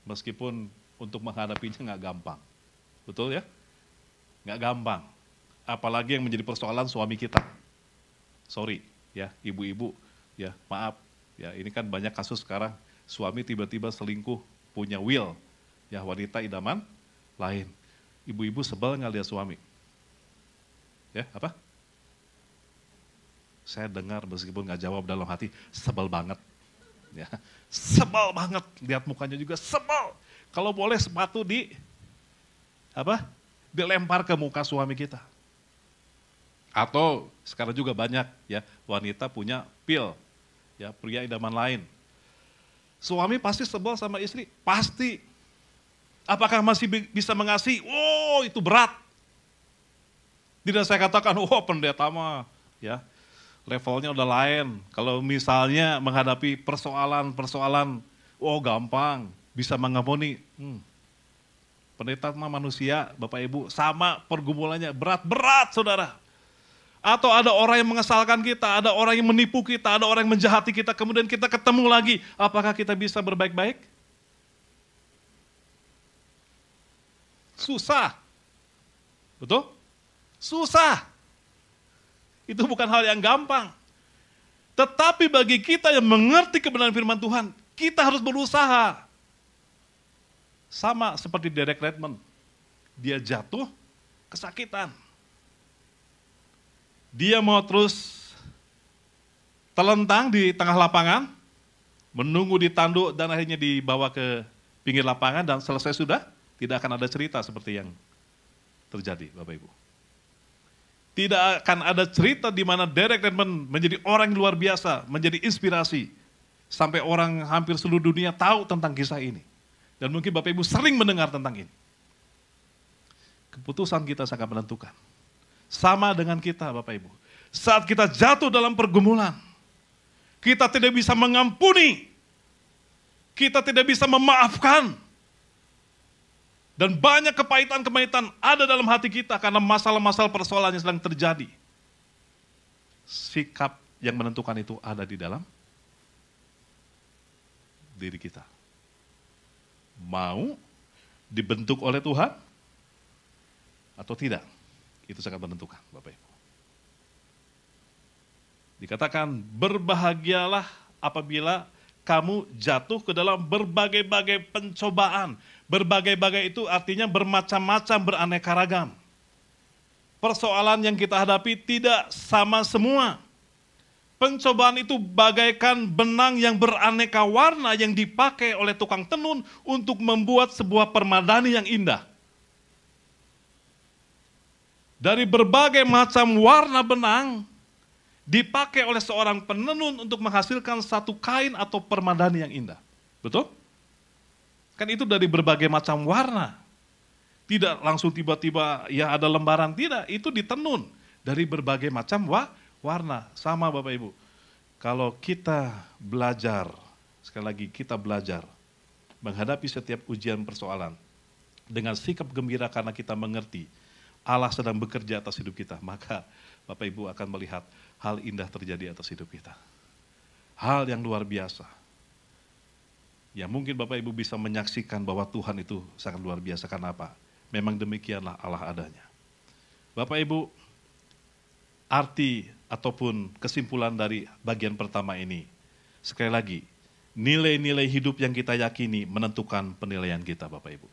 Meskipun untuk menghadapinya nggak gampang, betul ya? Nggak gampang, apalagi yang menjadi persoalan suami kita. Sorry ya, ibu-ibu ya, maaf ya, ini kan banyak kasus sekarang, suami tiba-tiba selingkuh, punya will, ya wanita idaman lain. Ibu-ibu sebel nggak lihat suami? Ya, apa? Saya dengar meskipun nggak jawab dalam hati, sebel banget. Ya, sebel banget, lihat mukanya juga sebel. Kalau boleh sepatu dilempar ke muka suami kita. Atau sekarang juga banyak ya wanita punya pil, ya pria idaman lain. Suami pasti sebel sama istri, pasti. Apakah masih bisa mengasihi? Oh, itu berat. Tidak saya katakan, oh pendeta mah ya levelnya udah lain. Kalau misalnya menghadapi persoalan, oh gampang, bisa mengampuni. Pendeta mah manusia, Bapak Ibu, sama pergumulannya, berat-berat saudara. Atau ada orang yang mengesalkan kita, ada orang yang menipu kita, ada orang yang menjahati kita, kemudian kita ketemu lagi. Apakah kita bisa berbaik-baik? Susah. Betul? Susah. Itu bukan hal yang gampang. Tetapi bagi kita yang mengerti kebenaran firman Tuhan, kita harus berusaha. Sama seperti Derek Redmond. Dia jatuh, kesakitan. Dia mau terus telentang di tengah lapangan, menunggu di tanduk dan akhirnya dibawa ke pinggir lapangan dan selesai sudah, tidak akan ada cerita seperti yang terjadi, Bapak Ibu. Tidak akan ada cerita di mana Derek Redmond menjadi orang yang luar biasa, menjadi inspirasi. Sampai orang hampir seluruh dunia tahu tentang kisah ini. Dan mungkin Bapak Ibu sering mendengar tentang ini. Keputusan kita sangat menentukan. Sama dengan kita Bapak Ibu. Saat kita jatuh dalam pergumulan, kita tidak bisa mengampuni. Kita tidak bisa memaafkan. Dan banyak kepahitan-kepahitan ada dalam hati kita karena masalah-masalah persoalan yang sedang terjadi. Sikap yang menentukan itu ada di dalam diri kita. Mau dibentuk oleh Tuhan atau tidak? Itu sangat menentukan, Bapak Ibu. Dikatakan, berbahagialah apabila kamu jatuh ke dalam berbagai-bagai pencobaan. Berbagai-bagai itu artinya bermacam-macam, beraneka ragam. Persoalan yang kita hadapi tidak sama semua. Pencobaan itu bagaikan benang yang beraneka warna yang dipakai oleh tukang tenun untuk membuat sebuah permadani yang indah. Dari berbagai macam warna benang dipakai oleh seorang penenun untuk menghasilkan satu kain atau permadani yang indah. Betul? Kan itu dari berbagai macam warna. Tidak langsung tiba-tiba ya ada lembaran, tidak. Itu ditenun dari berbagai macam warna. Sama Bapak Ibu. Kalau kita belajar, sekali lagi kita belajar menghadapi setiap ujian persoalan dengan sikap gembira karena kita mengerti Allah sedang bekerja atas hidup kita, maka Bapak Ibu akan melihat hal indah terjadi atas hidup kita. Hal yang luar biasa. Ya mungkin Bapak Ibu bisa menyaksikan bahwa Tuhan itu sangat luar biasa. Karena apa? Memang demikianlah Allah adanya. Bapak Ibu, arti ataupun kesimpulan dari bagian pertama ini, sekali lagi, nilai-nilai hidup yang kita yakini menentukan penilaian kita Bapak Ibu.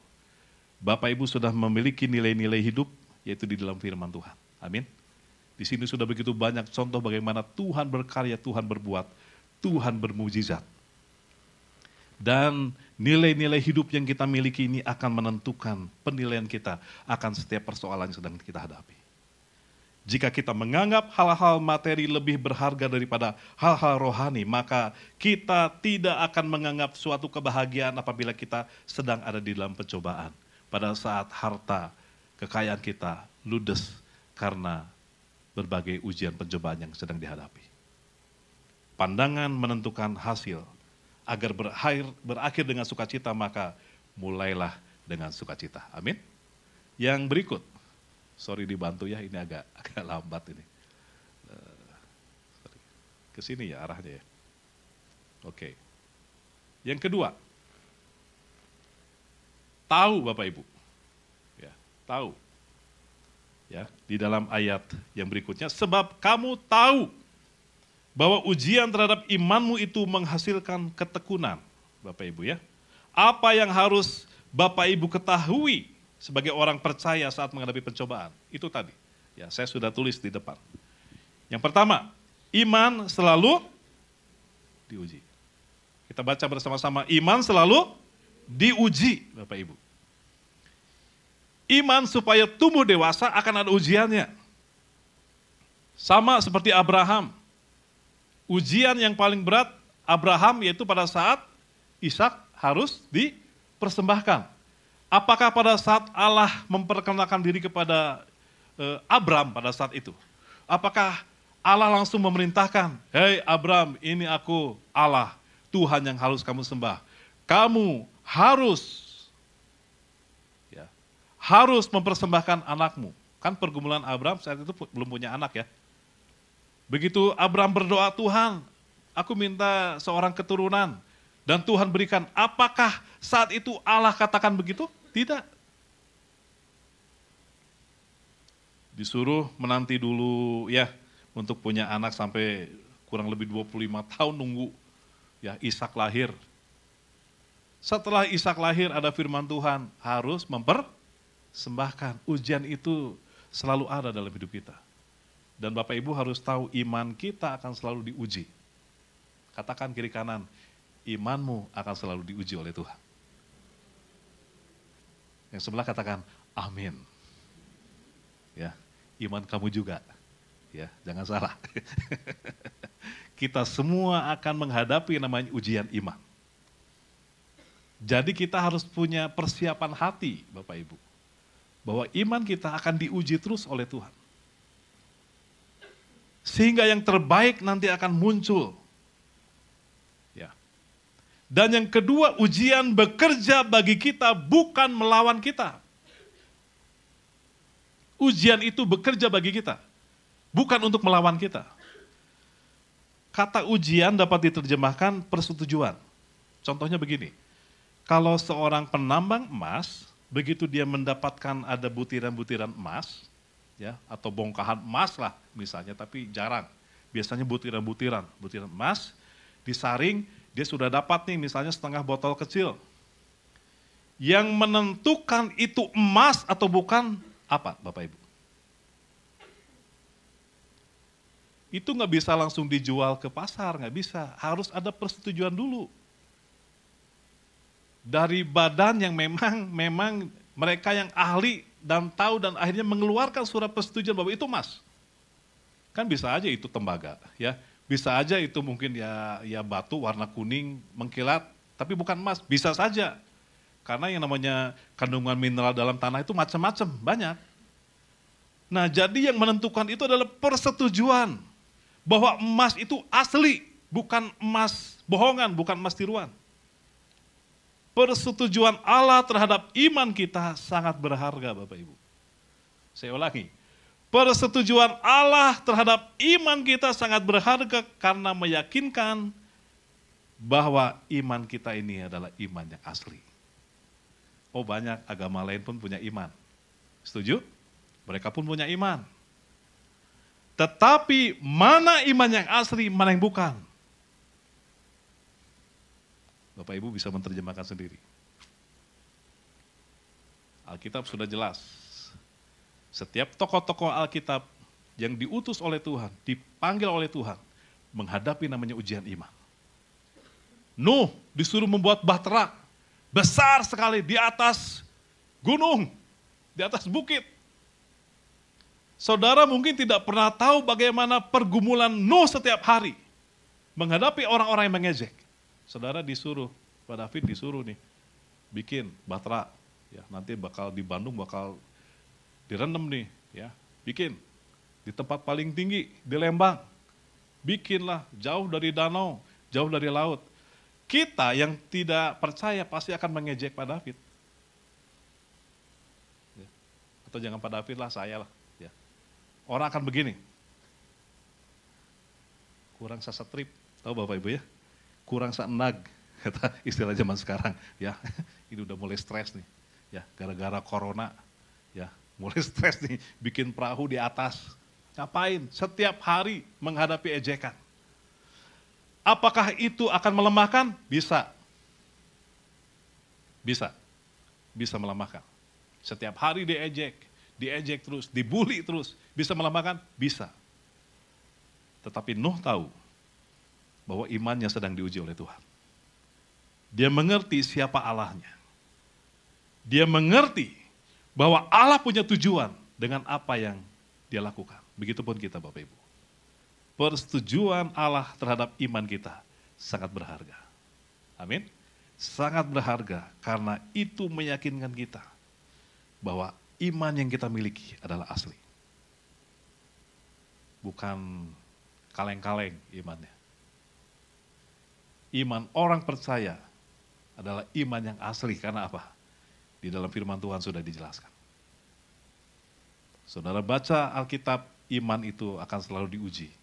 Bapak Ibu sudah memiliki nilai-nilai hidup, yaitu di dalam firman Tuhan. Amin. Di sini sudah begitu banyak contoh bagaimana Tuhan berkarya, Tuhan berbuat, Tuhan bermujizat. Dan nilai-nilai hidup yang kita miliki ini akan menentukan penilaian kita akan setiap persoalan yang sedang kita hadapi. Jika kita menganggap hal-hal materi lebih berharga daripada hal-hal rohani, maka kita tidak akan menganggap suatu kebahagiaan apabila kita sedang ada di dalam pencobaan. Pada saat harta, kekayaan kita ludes karena berbagai ujian pencobaan yang sedang dihadapi. Pandangan menentukan hasil. Agar berakhir dengan sukacita, maka mulailah dengan sukacita. Amin. Yang berikut. Sorry dibantu ya, ini agak lambat ini. Kesini ya arahnya ya. Oke. Yang kedua, tahu Bapak Ibu. Ya, tahu. Ya, di dalam ayat yang berikutnya, sebab kamu tahu bahwa ujian terhadap imanmu itu menghasilkan ketekunan, Bapak Ibu ya. Apa yang harus Bapak Ibu ketahui sebagai orang percaya saat menghadapi pencobaan? Itu tadi. Ya, saya sudah tulis di depan. Yang pertama, iman selalu diuji. Kita baca bersama-sama, iman selalu diuji, Bapak Ibu. Iman supaya tumbuh dewasa akan ada ujiannya. Sama seperti Abraham. Ujian yang paling berat Abraham yaitu pada saat Ishak harus dipersembahkan. Apakah pada saat Allah memperkenalkan diri kepada Abram pada saat itu? Apakah Allah langsung memerintahkan, hei Abram, ini aku Allah, Tuhan yang harus kamu sembah. Kamu harus mempersembahkan anakmu. Kan pergumulan Abram saat itu belum punya anak ya. Begitu Abram berdoa, Tuhan, aku minta seorang keturunan. Dan Tuhan berikan, apakah saat itu Allah katakan begitu? Tidak. Disuruh menanti dulu ya untuk punya anak sampai kurang lebih 25 tahun nunggu ya Ishak lahir. Setelah Ishak lahir ada firman Tuhan, harus mempersembahkan. Ujian itu selalu ada dalam hidup kita. Dan Bapak Ibu harus tahu iman kita akan selalu diuji. Katakan kiri kanan, imanmu akan selalu diuji oleh Tuhan. Yang sebelah katakan, amin. Ya, iman kamu juga. Ya, jangan salah. Kita semua akan menghadapi namanya ujian iman. Jadi kita harus punya persiapan hati, Bapak Ibu. Bahwa iman kita akan diuji terus oleh Tuhan. Sehingga yang terbaik nanti akan muncul. Dan yang kedua, ujian bekerja bagi kita, bukan melawan kita. Ujian itu bekerja bagi kita, bukan untuk melawan kita. Kata ujian dapat diterjemahkan persetujuan. Contohnya begini, kalau seorang penambang emas, begitu dia mendapatkan ada butiran-butiran emas, ya, atau bongkahan emas lah misalnya, tapi jarang. Biasanya butiran-butiran emas, disaring, dia sudah dapat nih misalnya setengah botol kecil. Yang menentukan itu emas atau bukan apa Bapak Ibu? Itu nggak bisa langsung dijual ke pasar, nggak bisa. Harus ada persetujuan dulu. Dari badan yang memang mereka yang ahli dan tahu dan akhirnya mengeluarkan surat persetujuan bahwa itu emas. Kan bisa aja itu tembaga, ya. Bisa aja itu mungkin ya batu warna kuning mengkilat, tapi bukan emas. Bisa saja. Karena yang namanya kandungan mineral dalam tanah itu macam-macam, banyak. Nah, jadi yang menentukan itu adalah persetujuan. Bahwa emas itu asli, bukan emas bohongan, bukan emas tiruan. Persetujuan Allah terhadap iman kita sangat berharga, Bapak Ibu. Saya ulangi. Persetujuan Allah terhadap iman kita sangat berharga karena meyakinkan bahwa iman kita ini adalah iman yang asli. Oh, banyak agama lain pun punya iman. Setuju? Mereka pun punya iman. Tetapi mana iman yang asli, mana yang bukan? Bapak Ibu bisa menerjemahkan sendiri. Alkitab sudah jelas. Setiap tokoh-tokoh Alkitab yang diutus oleh Tuhan, dipanggil oleh Tuhan, menghadapi namanya ujian iman. Nuh disuruh membuat bahtera besar sekali di atas gunung, di atas bukit. Saudara mungkin tidak pernah tahu bagaimana pergumulan Nuh setiap hari menghadapi orang-orang yang mengejek. Saudara disuruh, Pak David disuruh nih, bikin bahtera, ya nanti bakal di Bandung bakal direndam nih, ya bikin di tempat paling tinggi di Lembang, bikinlah jauh dari danau, jauh dari laut. Kita yang tidak percaya pasti akan mengejek Pak David. Ya. Atau jangan Pak David lah, saya lah. Ya. Orang akan begini, kurang sasatrip, tahu Bapak Ibu ya? Kurang seenag, kata istilah zaman sekarang. Ya, ini udah mulai stres nih, ya gara-gara corona, ya mulai stres nih, bikin perahu di atas. Ngapain? Setiap hari menghadapi ejekan. Apakah itu akan melemahkan? Bisa. Bisa. Bisa melemahkan. Setiap hari diejek terus, dibully terus. Bisa melemahkan? Bisa. Tetapi Nuh tahu bahwa imannya sedang diuji oleh Tuhan. Dia mengerti siapa Allahnya. Dia mengerti bahwa Allah punya tujuan dengan apa yang dia lakukan. Begitupun kita Bapak Ibu. Persetujuan Allah terhadap iman kita sangat berharga. Amin. Sangat berharga karena itu meyakinkan kita bahwa iman yang kita miliki adalah asli. Bukan kaleng-kaleng imannya. Iman orang percaya adalah iman yang asli karena apa? Di dalam firman Tuhan sudah dijelaskan. Saudara baca Alkitab, iman itu akan selalu diuji.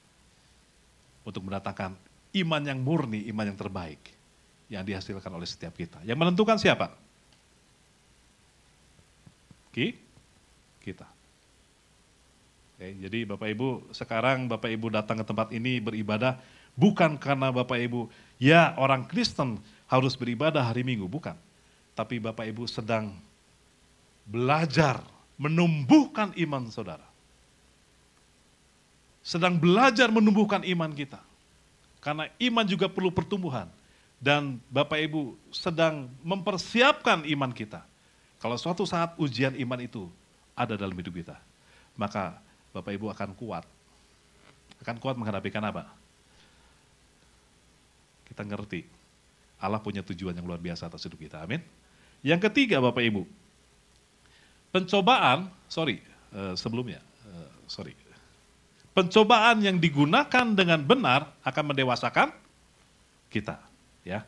Untuk mendatangkan iman yang murni, iman yang terbaik. Yang dihasilkan oleh setiap kita. Yang menentukan siapa? Kita. Oke, jadi Bapak Ibu, sekarang Bapak Ibu datang ke tempat ini beribadah, bukan karena Bapak Ibu, ya orang Kristen harus beribadah hari Minggu, bukan. Tapi Bapak Ibu sedang belajar menumbuhkan iman saudara. Sedang belajar menumbuhkan iman kita. Karena iman juga perlu pertumbuhan. Dan Bapak Ibu sedang mempersiapkan iman kita. Kalau suatu saat ujian iman itu ada dalam hidup kita, maka Bapak Ibu akan kuat. Akan kuat menghadapi apa? Kita ngerti, Allah punya tujuan yang luar biasa atas hidup kita, amin. Yang ketiga Bapak Ibu, pencobaan yang digunakan dengan benar akan mendewasakan kita, ya.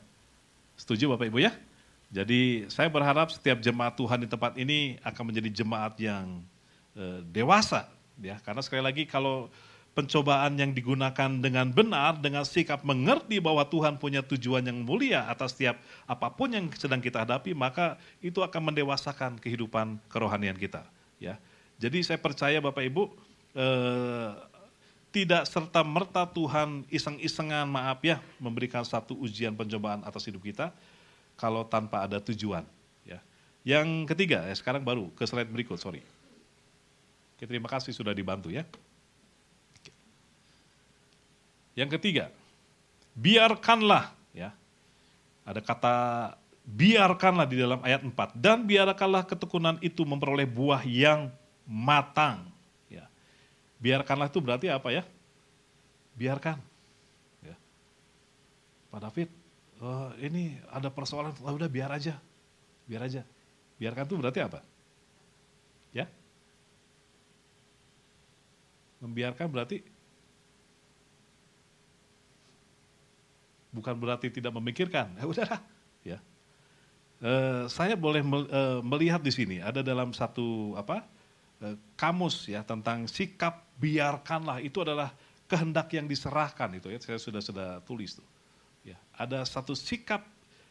Setuju Bapak Ibu ya? Jadi saya berharap setiap jemaat Tuhan di tempat ini akan menjadi jemaat yang dewasa, ya. Karena sekali lagi kalau pencobaan yang digunakan dengan benar, dengan sikap mengerti bahwa Tuhan punya tujuan yang mulia atas setiap apapun yang sedang kita hadapi, maka itu akan mendewasakan kehidupan kerohanian kita, ya. Jadi saya percaya Bapak Ibu, tidak serta-merta Tuhan iseng-isengan, memberikan satu ujian pencobaan atas hidup kita, kalau tanpa ada tujuan. Ya. Yang ketiga, sekarang baru ke slide berikut, Oke, terima kasih sudah dibantu ya. Yang ketiga, biarkanlah, ya. Ada kata biarkanlah di dalam ayat 4, dan biarkanlah ketekunan itu memperoleh buah yang matang. Biarkanlah itu berarti apa ya? Biarkan. Ya. Pak David, ini ada persoalan, udah biar aja. Biarkan itu berarti apa? Ya? Membiarkan berarti bukan berarti tidak memikirkan. Ya udahlah. Ya. Saya boleh melihat di sini ada dalam satu kamus ya tentang sikap biarkanlah, itu adalah kehendak yang diserahkan itu ya, saya sudah tulis tuh. Ya, ada satu sikap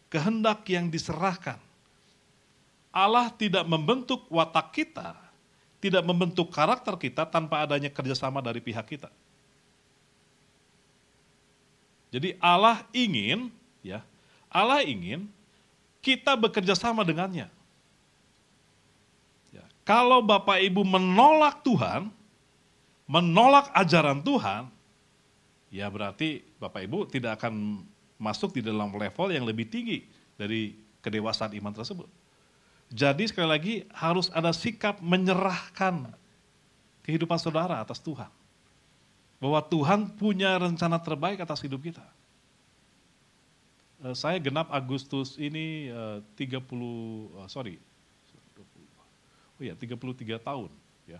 kehendak yang diserahkan. Allah tidak membentuk watak kita, tidak membentuk karakter kita tanpa adanya kerjasama dari pihak kita. Jadi Allah ingin kita bekerja sama dengannya. Kalau Bapak Ibu menolak Tuhan, menolak ajaran Tuhan, ya berarti Bapak Ibu tidak akan masuk di dalam level yang lebih tinggi dari kedewasaan iman tersebut. Jadi sekali lagi harus ada sikap menyerahkan kehidupan saudara atas Tuhan. Bahwa Tuhan punya rencana terbaik atas hidup kita. Saya genap Agustus ini 33 tahun. Ya.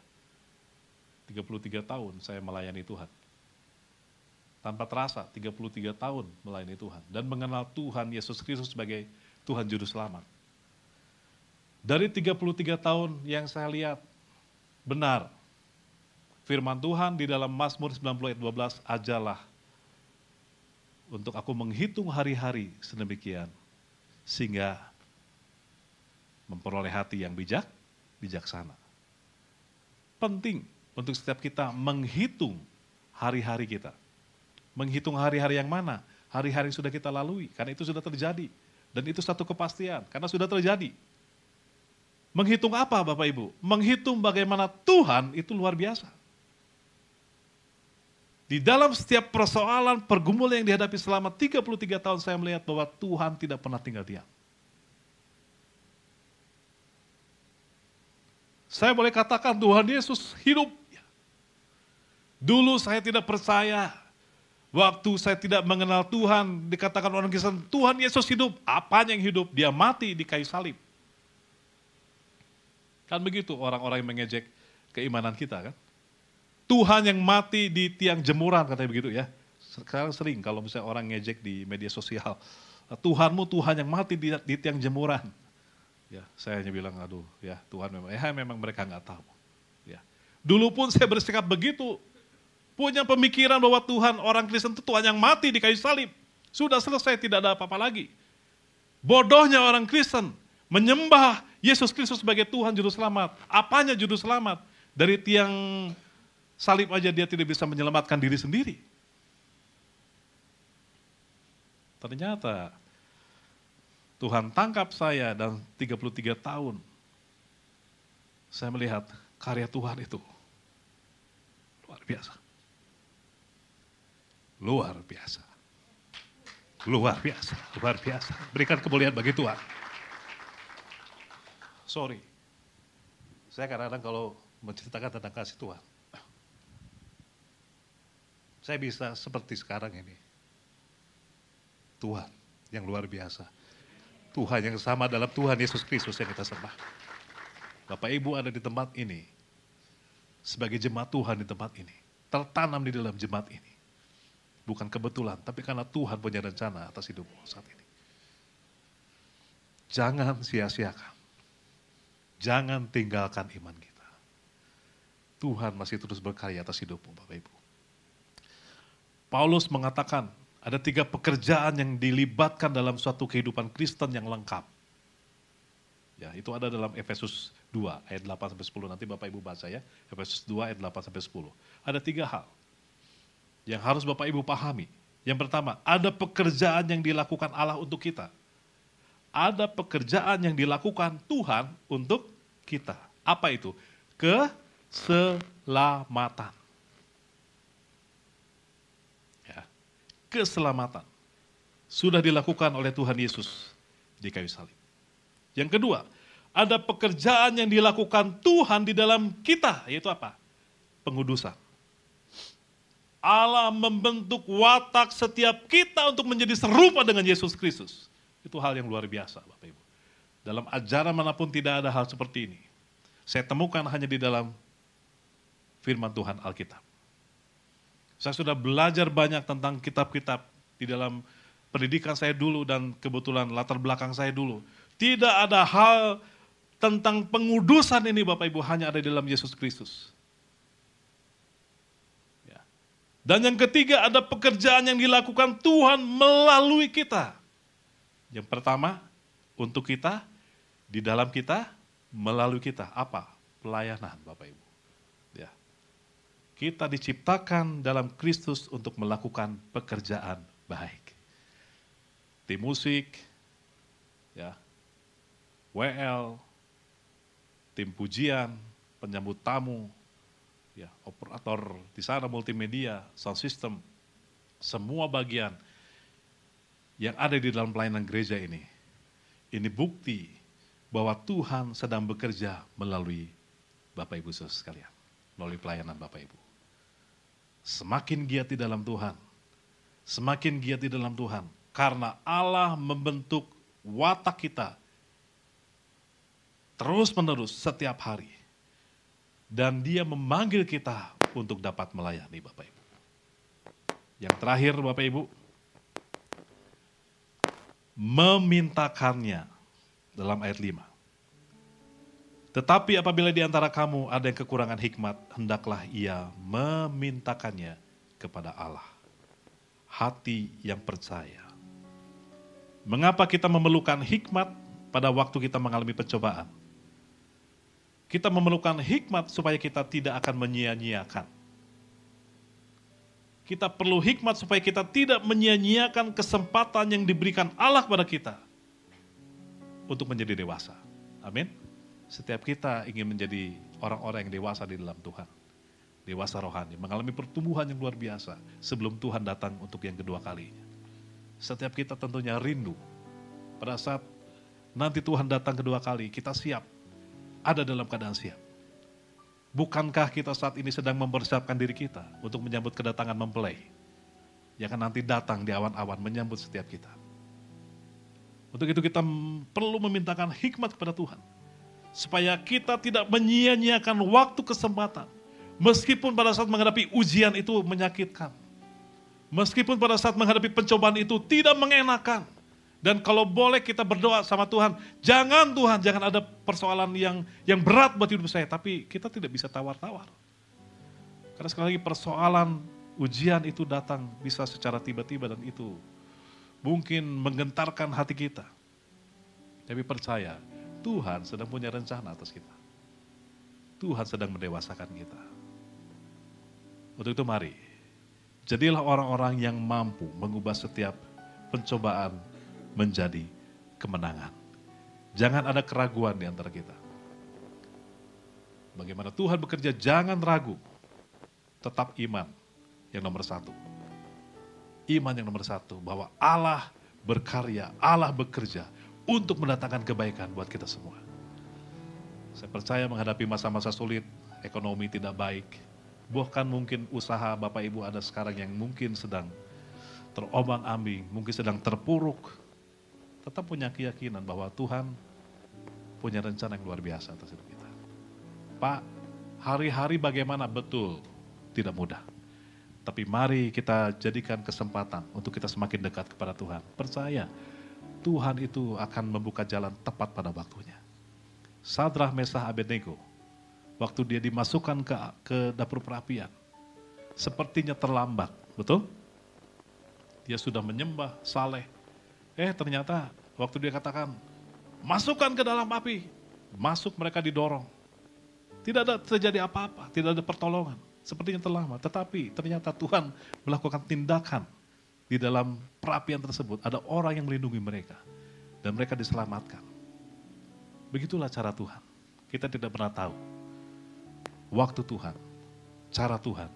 33 tahun saya melayani Tuhan. Tanpa terasa 33 tahun melayani Tuhan. Dan mengenal Tuhan Yesus Kristus sebagai Tuhan Juru Selamat. Dari 33 tahun yang saya lihat, benar, firman Tuhan di dalam Mazmur 90 ayat 12, ajalah untuk aku menghitung hari-hari sedemikian, sehingga memperoleh hati yang bijaksana. Penting untuk setiap kita menghitung hari-hari kita. Menghitung hari-hari yang mana? Hari-hari yang sudah kita lalui, karena itu sudah terjadi. Dan itu satu kepastian, karena sudah terjadi. Menghitung apa Bapak Ibu? Menghitung bagaimana Tuhan itu luar biasa. Di dalam setiap persoalan, pergumulan yang dihadapi selama 33 tahun saya melihat bahwa Tuhan tidak pernah tinggal diam. Saya boleh katakan Tuhan Yesus hidup. Dulu saya tidak percaya. Waktu saya tidak mengenal Tuhan, dikatakan orang Kristen, Tuhan Yesus hidup. Apanya yang hidup? Dia mati di kayu salib. Kan begitu orang-orang yang mengejek keimanan kita kan. Tuhan yang mati di tiang jemuran, katanya begitu ya. Sekarang sering kalau misalnya orang ngejek di media sosial. Tuhanmu Tuhan yang mati di tiang jemuran. Ya, saya hanya bilang, aduh ya Tuhan memang mereka nggak tahu. Ya. Dulu pun saya bersikap begitu. Punya pemikiran bahwa Tuhan orang Kristen itu Tuhan yang mati di kayu salib. Sudah selesai, tidak ada apa-apa lagi. Bodohnya orang Kristen menyembah Yesus Kristus sebagai Tuhan Juru Selamat. Apanya Juru Selamat? Dari tiang salib aja dia tidak bisa menyelamatkan diri sendiri. Ternyata Tuhan tangkap saya dan 33 tahun. Saya melihat karya Tuhan itu luar biasa. Luar biasa. Luar biasa, luar biasa. Berikan kemuliaan bagi Tuhan. Sorry. Saya kadang-kadang kalau menceritakan tentang kasih Tuhan, saya bisa seperti sekarang ini. Tuhan yang luar biasa. Tuhan yang sama dalam Tuhan Yesus Kristus yang kita sembah. Bapak Ibu ada di tempat ini, sebagai jemaat Tuhan di tempat ini, tertanam di dalam jemaat ini. Bukan kebetulan, tapi karena Tuhan punya rencana atas hidupmu saat ini. Jangan sia-siakan. Jangan tinggalkan iman kita. Tuhan masih terus berkarya atas hidupmu, Bapak Ibu. Paulus mengatakan, ada 3 pekerjaan yang dilibatkan dalam suatu kehidupan Kristen yang lengkap. Ya, itu ada dalam Efesus 2 ayat 8-10. Nanti Bapak Ibu baca ya. Efesus 2 ayat 8-10. Ada 3 hal yang harus Bapak Ibu pahami. Yang pertama, ada pekerjaan yang dilakukan Allah untuk kita. Ada pekerjaan yang dilakukan Tuhan untuk kita. Apa itu? Keselamatan. Ya. Keselamatan. Sudah dilakukan oleh Tuhan Yesus di kayu salib. Yang kedua, ada pekerjaan yang dilakukan Tuhan di dalam kita. Yaitu apa? Pengudusan. Allah membentuk watak setiap kita untuk menjadi serupa dengan Yesus Kristus. Itu hal yang luar biasa, Bapak Ibu. Dalam ajaran manapun tidak ada hal seperti ini. Saya temukan hanya di dalam firman Tuhan Alkitab. Saya sudah belajar banyak tentang kitab-kitab di dalam pendidikan saya dulu dan kebetulan latar belakang saya dulu. Tidak ada hal tentang pengudusan ini, Bapak Ibu, hanya ada di dalam Yesus Kristus. Dan yang ketiga, ada pekerjaan yang dilakukan Tuhan melalui kita. Yang pertama, untuk kita, di dalam kita, melalui kita. Apa? Pelayanan, Bapak Ibu. Ya. Kita diciptakan dalam Kristus untuk melakukan pekerjaan baik. Tim musik, ya, WL, tim pujian, penyambut tamu, ya, operator di sana multimedia, sound system, semua bagian yang ada di dalam pelayanan gereja ini bukti bahwa Tuhan sedang bekerja melalui Bapak Ibu Saudara sekalian, melalui pelayanan Bapak Ibu. Semakin giat di dalam Tuhan, semakin giat di dalam Tuhan, karena Allah membentuk watak kita terus-menerus setiap hari. Dan Dia memanggil kita untuk dapat melayani Bapak Ibu. Yang terakhir Bapak Ibu, memintakannya dalam ayat 5. Tetapi apabila di antara kamu ada yang kekurangan hikmat, hendaklah ia memintakannya kepada Allah. Hati yang percaya. Mengapa kita memerlukan hikmat pada waktu kita mengalami pencobaan? Kita memerlukan hikmat supaya kita tidak akan menyia-nyiakan. Kita perlu hikmat supaya kita tidak menyia-nyiakan kesempatan yang diberikan Allah kepada kita untuk menjadi dewasa. Amin. Setiap kita ingin menjadi orang-orang yang dewasa di dalam Tuhan. Dewasa rohani, mengalami pertumbuhan yang luar biasa sebelum Tuhan datang untuk yang kedua kalinya. Setiap kita tentunya rindu pada saat nanti Tuhan datang kedua kali, kita siap, ada dalam keadaan siap. Bukankah kita saat ini sedang mempersiapkan diri kita untuk menyambut kedatangan mempelai yang akan nanti datang di awan-awan menyambut setiap kita. Untuk itu kita perlu memintakan hikmat kepada Tuhan, supaya kita tidak menyia-nyiakan waktu kesempatan, meskipun pada saat menghadapi ujian itu menyakitkan, meskipun pada saat menghadapi pencobaan itu tidak mengenakan. Dan kalau boleh kita berdoa sama Tuhan, jangan Tuhan, jangan ada persoalan yang berat buat hidup saya, tapi kita tidak bisa tawar-tawar. Karena sekali lagi persoalan ujian itu datang bisa secara tiba-tiba dan itu mungkin menggentarkan hati kita. Tapi percaya, Tuhan sedang punya rencana atas kita. Tuhan sedang mendewasakan kita. Untuk itu mari, jadilah orang-orang yang mampu mengubah setiap pencobaan menjadi kemenangan. Jangan ada keraguan di antara kita. Bagaimana Tuhan bekerja, jangan ragu. Tetap iman yang nomor satu. Iman yang nomor satu, bahwa Allah berkarya, Allah bekerja untuk mendatangkan kebaikan buat kita semua. Saya percaya menghadapi masa-masa sulit, ekonomi tidak baik, bahkan mungkin usaha Bapak Ibu ada sekarang yang mungkin sedang terombang-ambing, mungkin sedang terpuruk, tetap punya keyakinan bahwa Tuhan punya rencana yang luar biasa atas hidup kita. Pak, hari-hari bagaimana? Betul, tidak mudah. Tapi mari kita jadikan kesempatan untuk kita semakin dekat kepada Tuhan. Percaya, Tuhan itu akan membuka jalan tepat pada waktunya. Sadrah, Mesah, Abednego, waktu dia dimasukkan ke dapur perapian, sepertinya terlambat, betul? Dia sudah menyembah, saleh. Ternyata waktu dia katakan, masukkan ke dalam api. Masuk, mereka didorong. Tidak ada terjadi apa-apa, tidak ada pertolongan. Sepertinya terlambat, tetapi ternyata Tuhan melakukan tindakan di dalam perapian tersebut. Ada orang yang melindungi mereka dan mereka diselamatkan. Begitulah cara Tuhan. Kita tidak pernah tahu waktu Tuhan, cara Tuhan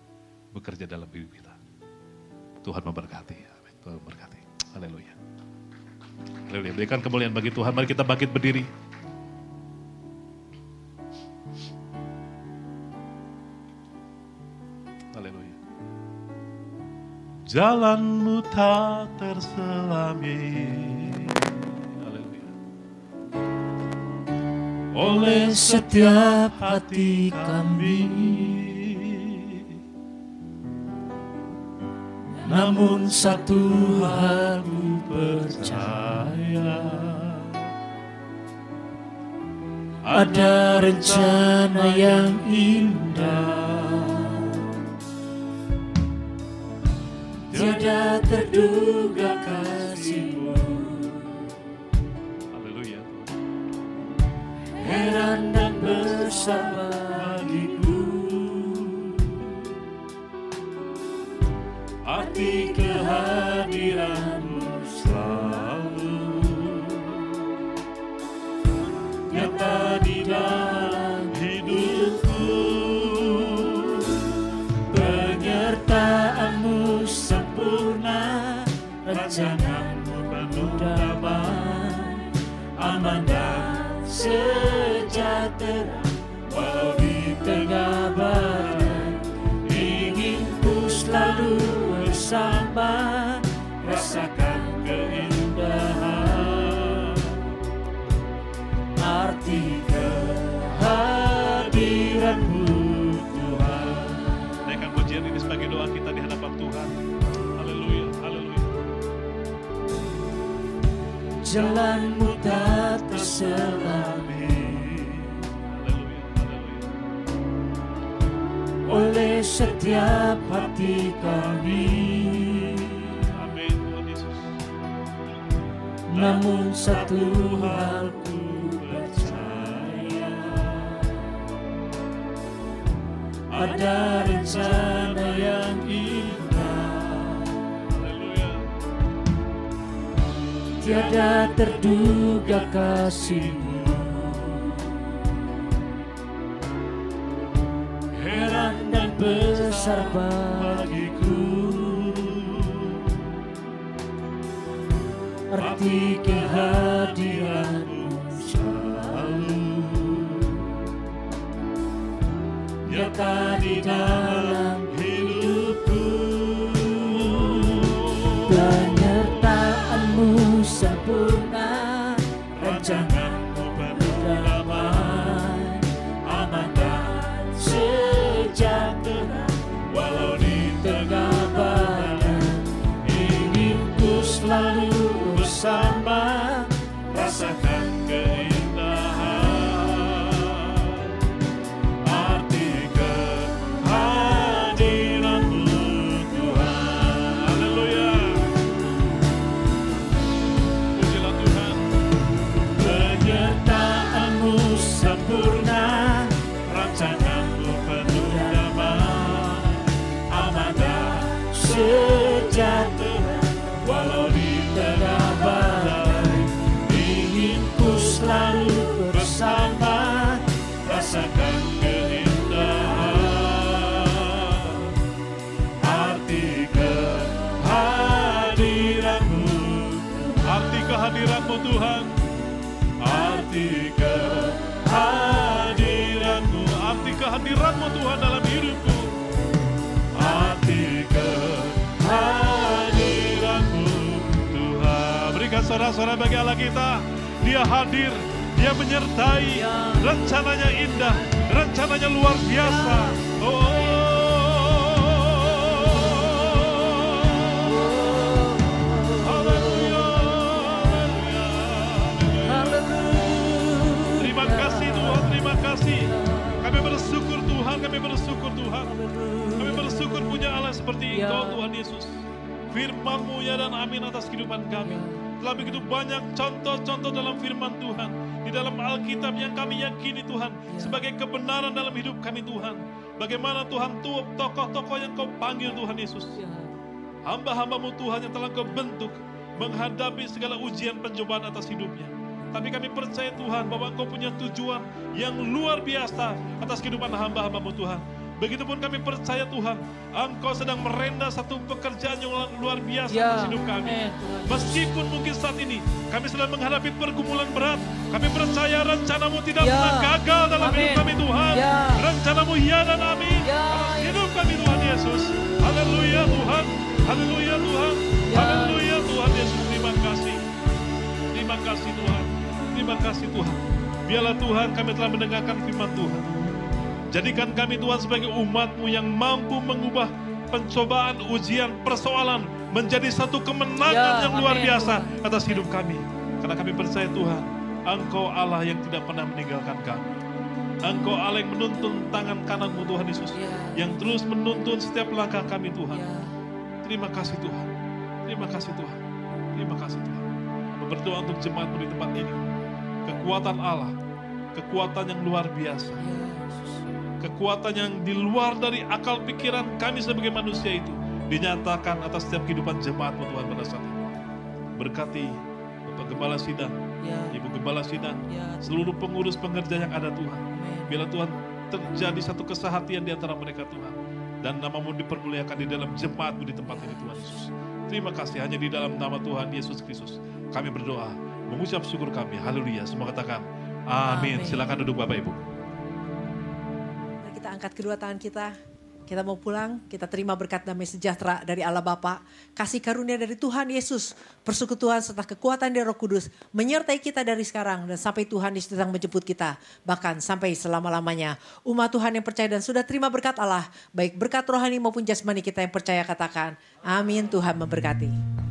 bekerja dalam hidup kita. Tuhan memberkati. Tuhan memberkati. Haleluya. Haleluya. Berikan kemuliaan bagi Tuhan. Mari kita bangkit berdiri. Haleluya. Jalanmu tak terselami. Haleluya. Oleh setiap hati kami. Namun satu hal ku percaya, ada rencana yang indah, tiada terduga kasih-Mu. Haleluya. Heran dan besar bagiku arti kehadiran-Mu selalu nyata di dalam hidupku. Penyertaan-Mu sempurna, rencana-Mu bersama, rasakan keindahan arti kehadiran-Mu Tuhan. Naikkan pujian ini sebagai doa kita di hadapan Tuhan. Haleluya, haleluya. Jalan-Mu tak terselami oleh setiap hati kami. Amin, Tuhan Yesus. Namun satu hal ku percaya, ada rencana yang indah, Haleluya. tiada terduga kasih-Mu. Heran dan besar bagiku arti kehadiran-Mu selalu nyata di dalam hidupku. Penyertaan-Mu sempurna, rancangan-Mu penuh damai, aman dan sejahtera. Walau di tengah badai, ingin ku selalu bersama, rasakan keindahan arti kehadiran-Mu Tuhan. Haleluya. Pujilah Tuhan. Penyertaan-Mu sempurna, rancangan-Mu penuh damai, aman dan sejahtera. Walau di tengah badai, ingin ku selalu bersama, rasakan keindahan arti kehadiran-Mu. Arti kehadiran-Mu Tuhan. Arti kehadiran-Mu, Arti kehadiran-Mu Tuhan dalam hidupku. arti kehadiran-Mu Tuhan. Berikan sorak-sorak bagi Allah kita. Dia hadir, Dia menyertai. Rencananya indah, rencananya luar biasa. Oh. Haleluya, haleluya. Terima kasih Tuhan, terima kasih. Kami bersyukur Tuhan, kami bersyukur Tuhan. Kami bersyukur punya Allah seperti Engkau Tuhan Yesus. Firman-Mu ya dan amin atas kehidupan kami. Telah begitu banyak contoh-contoh dalam firman Tuhan. Di dalam Alkitab yang kami yakini Tuhan. Sebagai kebenaran dalam hidup kami Tuhan. Bagaimana Tuhan tokoh-tokoh yang Kau panggil Tuhan Yesus. Hamba-hamba-Mu Tuhan yang telah Kau bentuk. Menghadapi segala ujian pencobaan atas hidupnya. Tapi kami percaya Tuhan bahwa Engkau punya tujuan yang luar biasa atas kehidupan hamba-hamba-Mu Tuhan. Begitupun kami percaya Tuhan, Engkau sedang merenda satu pekerjaan yang luar biasa atas hidup kami. Meskipun mungkin saat ini kami sedang menghadapi pergumulan berat, kami percaya rencana-Mu tidak pernah gagal dalam hidup kami Tuhan. Rencana-Mu ya dan amin atas hidup kami Tuhan Yesus. Haleluya Tuhan, haleluya Tuhan, haleluya Tuhan Yesus. Terima kasih, terima kasih Tuhan, terima kasih Tuhan. Biarlah Tuhan kami telah mendengarkan firman Tuhan. Jadikan kami Tuhan sebagai umat-Mu yang mampu mengubah pencobaan, ujian, persoalan menjadi satu kemenangan yang luar biasa atas hidup kami. Karena kami percaya Tuhan, Engkau Allah yang tidak pernah meninggalkan kami. Engkau Allah yang menuntun tangan kanan-Mu Tuhan Yesus, yang terus menuntun setiap langkah kami Tuhan. Terima kasih Tuhan, terima kasih Tuhan, terima kasih Tuhan. Berdoa untuk jemaat-Mu di tempat ini. Kekuatan Allah, kekuatan yang luar biasa. Kekuatan yang di luar dari akal pikiran kami sebagai manusia itu dinyatakan atas setiap kehidupan jemaat-Mu Tuhan pada saat ini. Berkati Bapak Gembala Sidang, Ibu Gembala Sidang, seluruh pengurus pengerja yang ada Tuhan. Bila Tuhan terjadi satu kesehatian di antara mereka Tuhan. Dan nama-Mu dipermuliakan di dalam jemaat-Mu di tempat ini Tuhan Yesus. Terima kasih hanya di dalam nama Tuhan Yesus Kristus. Kami berdoa, mengucap syukur kami. Haleluya. Semua katakan amin. Silakan duduk Bapak Ibu. Kita angkat kedua tangan kita, Kita mau pulang, kita terima berkat damai sejahtera dari Allah Bapa, kasih karunia dari Tuhan Yesus, persekutuan serta kekuatan dari Roh Kudus menyertai kita dari sekarang dan sampai Tuhan Yesus datang menjemput kita, bahkan sampai selama-lamanya. Umat Tuhan yang percaya dan sudah terima berkat Allah, baik berkat rohani maupun jasmani, kita yang percaya katakan, amin. Tuhan memberkati.